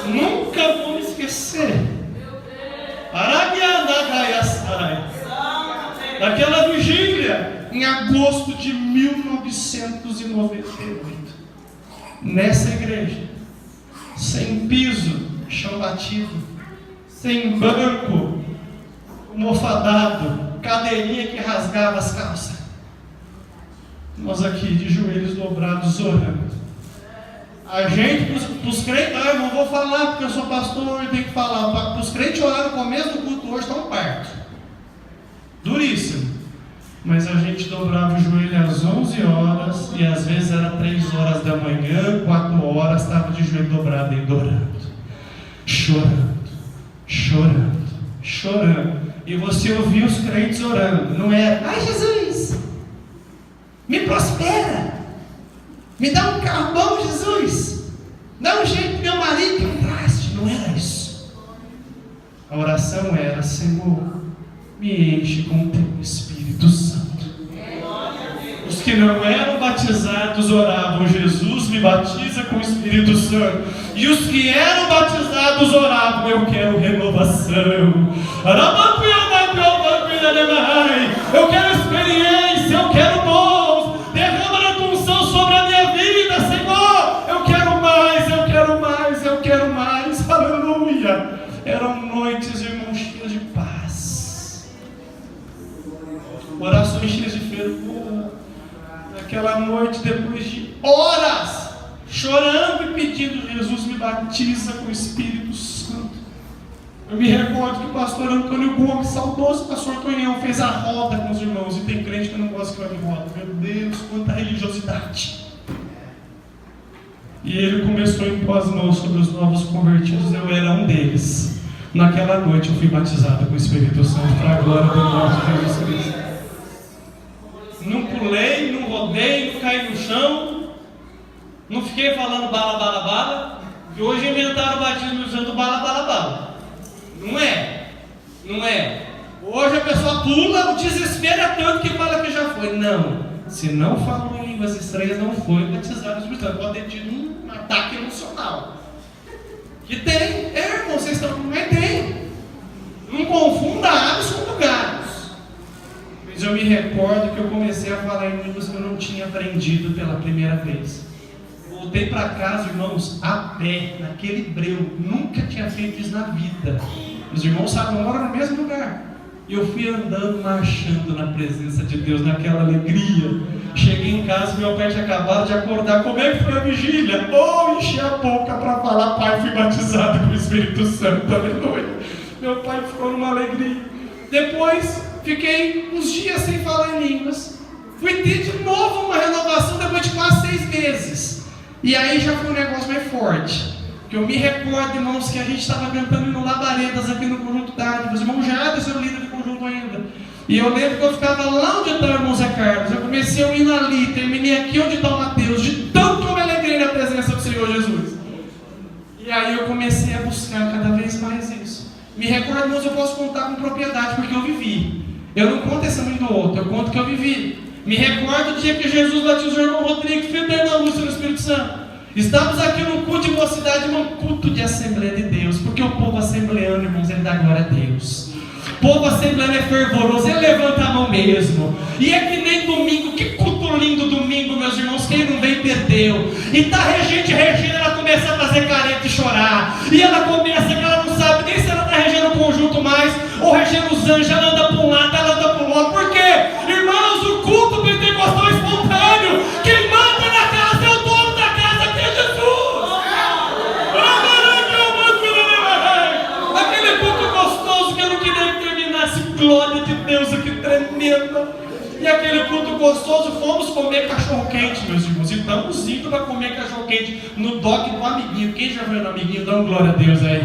nunca vou me esquecer. Daquela vigília em agosto de 1998, nessa igreja, sem piso, chão batido, sem banco, almofadado, cadeirinha que rasgava as calças, nós aqui de joelhos dobrados orando. A gente, para os crentes, eu não vou falar porque eu sou pastor e tenho que falar. Para os crentes orar no começo do culto hoje está um parto. Duríssimo. Mas a gente dobrava o joelho às 11 horas e às vezes era 3 horas da manhã, 4 horas, estava de joelho dobrado e orando. Chorando. E você ouvia os crentes orando. Não era: ai Jesus, me prospera, me dá um carro bom, Jesus, dá um jeito pro meu marido que é um traste. Não era isso. A oração era: Senhor, me enche com o teu Espírito Santo. Os que não eram batizados oravam: Jesus, me batiza com o Espírito Santo. E os que eram batizados oravam: eu quero renovação, eu quero experiência, eu quero dons, derrama a tua unção sobre a minha vida, Senhor. Eu quero mais, eu quero mais, eu quero mais. Aleluia. Eram noites, irmãos, cheias de paz, orações cheias de fervor. Naquela noite, depois de horas chorando e pedindo: Jesus, me batiza com o Espírito Santo. Eu me recordo que o pastor Antônio Gomes, saudoso pastor Tonhão, fez a roda com os irmãos. E tem crente que não gosta que eu me roda. Meu Deus, quanta religiosidade. E ele começou a impor as mãos sobre os novos convertidos. Eu era um deles. Naquela noite eu fui batizado com o Espírito Santo, para a glória do nosso Jesus Cristo. Não pulei, não rodei, não caí no chão, não fiquei falando bala, bala, bala, que hoje inventaram o batismo usando bala, bala, bala. Não é. Hoje a pessoa pula, o desespero é tanto que fala que já foi. Não, se não falou em línguas estranhas, não foi batizado no Espírito Santo. Pode ter tido um ataque emocional. Que tem, irmão, vocês estão, mas tem. Não confunda aves com gados. Mas eu me recordo que eu comecei a falar em línguas que eu não tinha aprendido pela primeira vez. Voltei para casa, irmãos, a pé, naquele breu. Nunca tinha feito isso na vida. Os irmãos sabem, eu moro no mesmo lugar. E eu fui andando, marchando na presença de Deus, naquela alegria. Cheguei em casa, meu pai tinha acabado de acordar. Como é que foi a vigília? Enchi a boca para falar, pai, fui batizado com o Espírito Santo, aleluia. Meu pai ficou numa alegria. Depois, fiquei uns dias sem falar em línguas. Fui ter de novo uma renovação depois de quase 6 meses. E aí já foi um negócio mais forte. Que eu me recordo, irmãos, que a gente estava cantando no Labaredas aqui no Conjunto Tarde. Os irmãos já são líder de conjunto ainda. E eu lembro que eu ficava lá onde está o irmão Zé Carlos. Eu comecei a ir ali, terminei aqui onde está o Mateus. De tanto que eu me alegrei na presença do Senhor Jesus. E aí eu comecei a buscar cada vez mais isso. Me recordo, irmãos, eu posso contar com propriedade, porque eu vivi. Eu não conto testemunho do outro, eu conto que eu vivi. Me recordo do dia que Jesus batizou o irmão Rodrigo, filho da irmã Lúcia no Espírito Santo. Estamos aqui num culto de mocidade, num culto de Assembleia de Deus, porque o povo assembleano, irmãos, ele dá glória a Deus. O povo assembleano é fervoroso, ele levanta a mão mesmo. E é que nem domingo, que culto lindo domingo, meus irmãos, quem não veio perdeu. E tá regente regendo, ela começa a fazer careta e chorar. E ela começa que ela não sabe nem se ela está regendo o conjunto mais, ou regendo os anjos, ela anda para um lado, ela anda para o outro. Por quê? Irmãos, o culto pentecostal espontâneo, quem manda na casa é o dono da casa, que é Jesus. Aquele culto gostoso que eu não queria que terminasse, glória de Deus, que tremenda. E aquele culto gostoso, fomos comer cachorro quente, meus irmãos. E estamos indo para comer cachorro quente no dock do amiguinho. Quem já foi no amiguinho, dá um glória a Deus aí.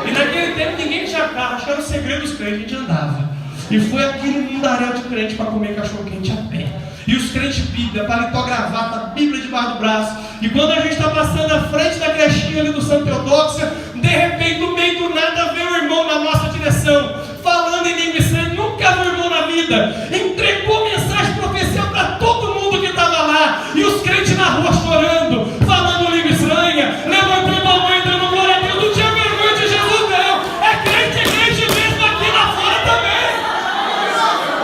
E naquele tempo ninguém tinha carro, acho que era o segredo dos crentes, a gente andava. E foi aquele mundaréu de crente para comer cachorro quente a pé. E os crentes Bíblia, paletó gravata, Bíblia debaixo do braço. E quando a gente está passando na frente da crechinha ali do Santo Teodóxia, de repente, no meio do nada, veio o irmão na nossa direção, falando em língua estranha. Nunca viu o irmão na vida. Entregou mensagem de profecia para todo mundo que estava lá. E os crentes na rua chorando, falando língua estranha, levantando a mão, entrando glória a Deus. Não tinha vergonha de Jesus, não. É crente mesmo aqui lá fora também.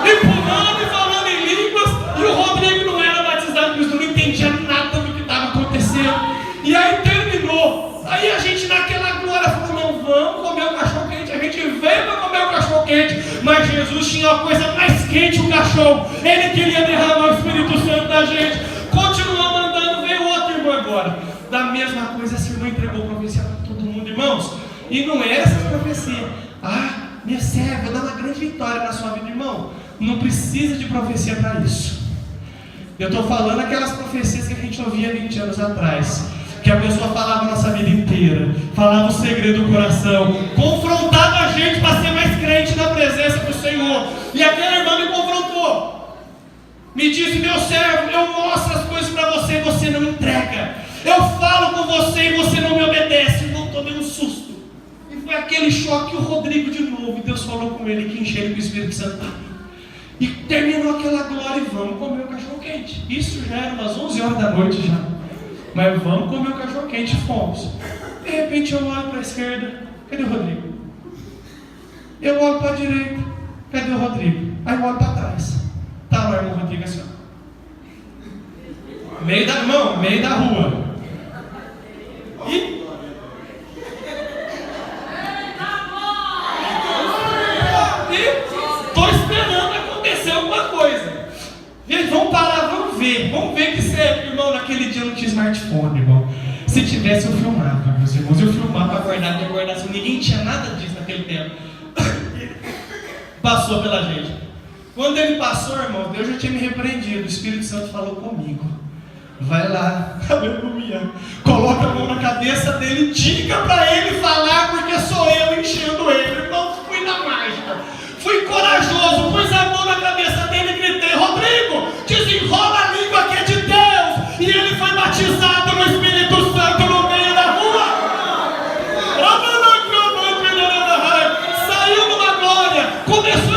E pulando e falando em línguas. E o Rodrigo não era batizado, porque não entendia nada do que estava acontecendo. E aí terminou. Aí a gente naquela glória falou, não, vamos comer o cachorro quente. A gente veio para comer o cachorro quente. Mas Jesus tinha uma coisa mais quente, o cachorro. Ele queria derramar o Espírito Santo da gente. Continuamos andando, veio outro irmão agora. Da mesma coisa, esse irmão entregou profecia para todo mundo, irmãos. E não era essa profecia. Ah, minha serva, dá uma grande vitória na sua vida, irmão. Não precisa de profecia para isso. Eu estou falando aquelas profecias que a gente ouvia 20 anos atrás. Que a pessoa falava a nossa vida inteira, falava o segredo do coração, confrontava a gente para ser mais crente na presença do Senhor. E aquela irmã me confrontou, me disse, meu servo, eu mostro as coisas para você e você não entrega. Eu falo com você e você não me obedece. Irmão, tomei um susto. E foi aquele choque, o Rodrigo de novo, e Deus falou com ele que encheu ele com o Espírito Santo. E terminou aquela glória e vamos comer o cachorro quente. Isso já era umas 11 horas da noite já. Mas vamos comer o cachorro quente, fomos. De repente eu olho para a esquerda, cadê o Rodrigo? Eu olho para a direita, cadê o Rodrigo? Aí eu olho para trás, tá lá o irmão Rodrigo assim, ó. Meio da rua. E estou esperando acontecer alguma coisa. Gente, vamos parar, vamos ver que serve, irmão. Naquele dia eu não tinha smartphone, irmão. Se tivesse, eu filmava, meus irmãos. Eu filmava para guardar minha guardação. Ninguém tinha nada disso naquele tempo. Passou pela gente. Quando ele passou, irmão, Deus já tinha me repreendido. O Espírito Santo falou comigo. Vai lá, aleluia. Coloca a mão na cabeça dele, diga para ele falar, porque sou eu enchendo ele. Irmão, fui na mágica. Fui corajoso, pus a mão na cabeça dele e gritei, Rodrigo, desenrola a língua que é de Deus. E ele foi batizado no Espírito Santo no meio da rua. Saiu numa glória, começou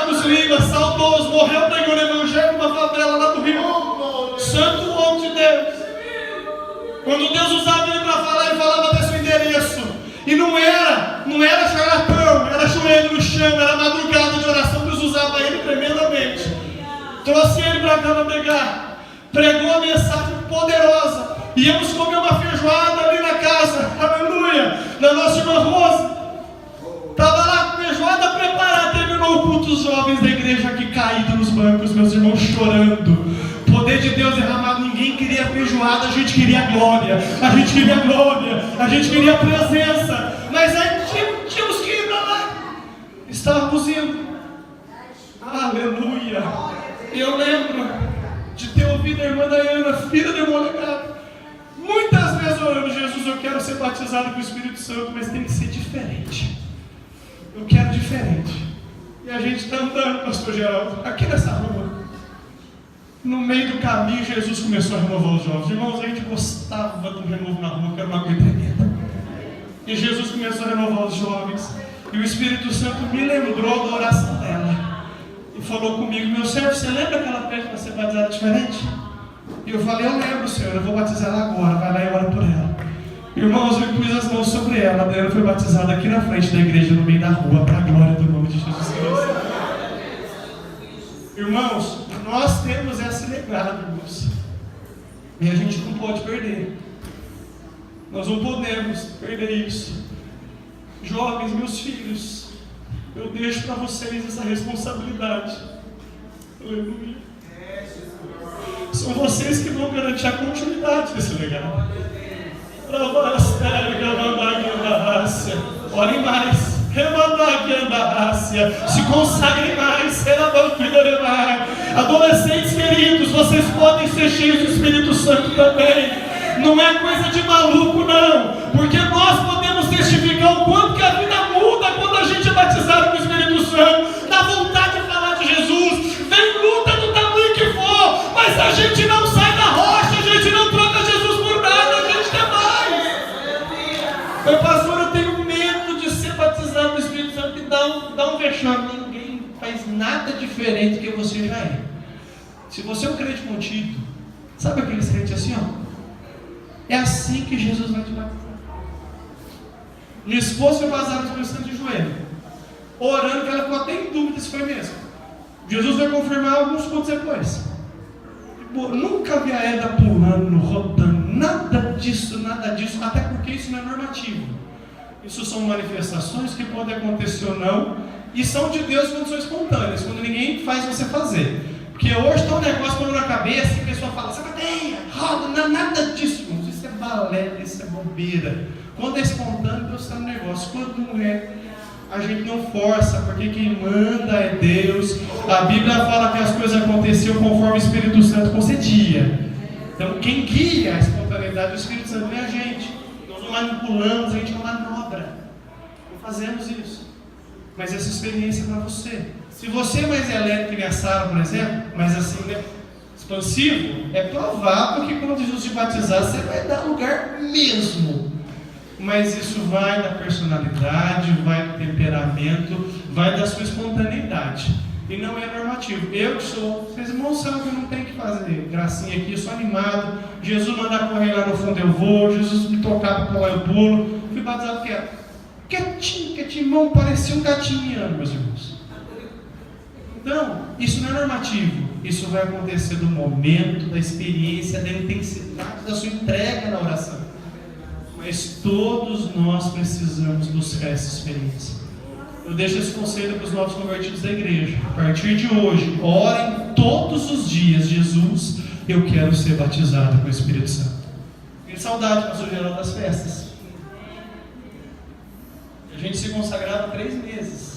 Marcos Lima, saudoso, morreu pregando o evangelho numa favela lá do Rio. Santo homem de Deus. Quando Deus usava ele para falar, ele falava até seu endereço. E não era charlatão, era joelho no chão, era madrugada de oração. Deus usava ele tremendamente. Trouxe ele para cá para pregar. Pregou a mensagem poderosa. Íamos comer uma feijoada ali na casa, aleluia, da nossa irmã Rosa. Estava lá com feijoada preparada, terminou o culto, os jovens da igreja aqui caídos nos bancos, meus irmãos chorando. O poder de Deus derramado, ninguém queria feijoada, a gente queria glória, a gente queria glória, a gente queria presença. Mas aí tínhamos que ir para lá. Estávamos indo. Aleluia. Eu lembro de ter ouvido a irmã Dayana, filha do irmão Legado, muitas vezes orando: Jesus, eu quero ser batizado com o Espírito Santo, mas tem que ser diferente. Eu quero diferente. E a gente está andando, pastor Geraldo, aqui nessa rua. No meio do caminho, Jesus começou a renovar os jovens. Irmãos, a gente gostava do renovo na rua, que era uma coisa tremenda. E Jesus começou a renovar os jovens. E o Espírito Santo me lembrou da oração dela. E falou comigo: meu servo, você lembra que ela pede para ser batizada diferente? E eu falei: eu lembro, Senhor, eu vou batizar ela agora. Vai lá e ora por ela. Irmãos, eu pus as mãos sobre ela. A Dayana foi batizada aqui na frente da igreja, no meio da rua, para a glória do nome de Jesus Cristo. Irmãos, nós temos esse legado, irmãos. E a gente não pode perder. Nós não podemos perder isso. Jovens, meus filhos, eu deixo para vocês essa responsabilidade. Aleluia. São vocês que vão garantir a continuidade desse legado. Orem mais. Se consagrem mais. Adolescentes queridos, vocês podem ser cheios do Espírito Santo também. Não é coisa de maluco, não. Porque nós podemos testificar o quanto que a vida muda quando a gente é batizado com o Espírito Santo. Dá vontade de falar de Jesus. Vem luta do tamanho que for, mas a gente não sai da rocha, a gente não troca Jesus por nada, a gente quer mais. Meu pastor, eu tenho medo de ser batizado no Espírito Santo e dá um vexame. Ninguém faz nada diferente do que você já é. Se você é um crente contido, sabe aqueles crentes assim, ó? É assim que Jesus vai te batizar. Minha esposa foi batizada no Espírito Santo de joelho, orando, que ela ficou até em dúvida se foi mesmo. Jesus vai confirmar alguns pontos depois. Nunca vi a Eda pulando, rodando, nada disso, até porque isso não é normativo. Isso são manifestações que podem acontecer ou não, e são de Deus quando são espontâneas, quando ninguém faz você fazer. Porque hoje está um negócio pondo na cabeça e a pessoa fala: sapateia, roda, não, nada disso, irmãos. Isso é balé, isso é bobeira. Quando é espontâneo, Deus está no negócio. Quando não é, a gente não força, porque quem manda é Deus. A Bíblia fala que as coisas aconteciam conforme o Espírito Santo concedia. Então quem guia a espontaneidade do Espírito Santo é a gente. Nós não manipulamos, a gente não manobra. Não fazemos isso. Mas essa experiência é para você. Se você é mais elétrico que a Sara, por exemplo, mas assim, né, expansivo, é provável que quando Jesus te batizar, você vai dar lugar mesmo. Mas isso vai da personalidade, vai do temperamento, vai da sua espontaneidade. E não é normativo. Eu que sou, vocês irmãos sabem que eu não tenho que fazer gracinha aqui, eu sou animado. Jesus mandar correr lá no fundo, eu vou. Jesus me tocar para pular, eu pulo. Fui batizado quietinho, irmão, parecia um gatinho, meus irmãos. Então, isso não é normativo. Isso vai acontecer do momento, da experiência, da intensidade da sua entrega na oração. Mas todos nós precisamos buscar essa experiência. Eu deixo esse conselho para os novos convertidos da igreja. A partir de hoje, orem todos os dias: Jesus, eu quero ser batizado com o Espírito Santo. Tenho saudade, pastor Geraldo, das festas. A gente se consagrava 3 meses.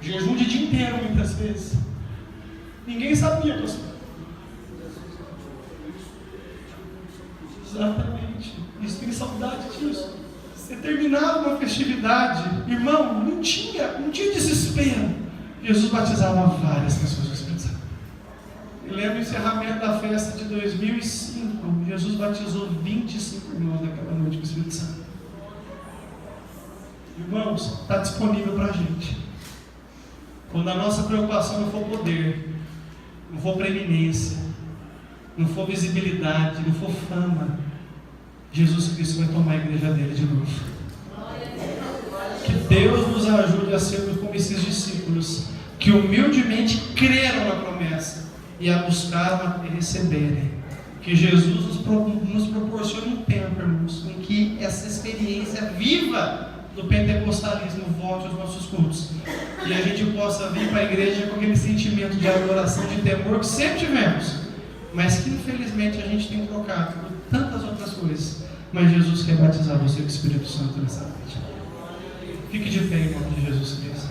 Jejum de dia inteiro, muitas vezes. Ninguém sabia, pastor. Exatamente. Isso, tem saudade disso. Você terminava uma festividade, irmão, não tinha desespero. Jesus batizava várias pessoas com o Espírito Santo. Eu lembro o encerramento da festa de 2005. Jesus batizou 25 irmãos naquela noite com o Espírito Santo. Irmãos, está disponível para a gente. quando a nossa preocupação não for poder, não for preeminência, não for visibilidade, não for fama, Jesus Cristo vai tomar a igreja dele de novo. Que Deus nos ajude a sermos como esses discípulos, que humildemente creram na promessa e a buscaram até receberem. Que Jesus nos proporcione um tempo, irmãos, em que essa experiência viva do pentecostalismo volte aos nossos cultos. E a gente possa vir para a igreja com aquele sentimento de adoração, de temor que sempre tivemos, mas que infelizmente a gente tem trocado por tantas outras coisas. Mas Jesus quer batizar você com o Espírito Santo nessa noite. Fique de pé em nome de Jesus Cristo.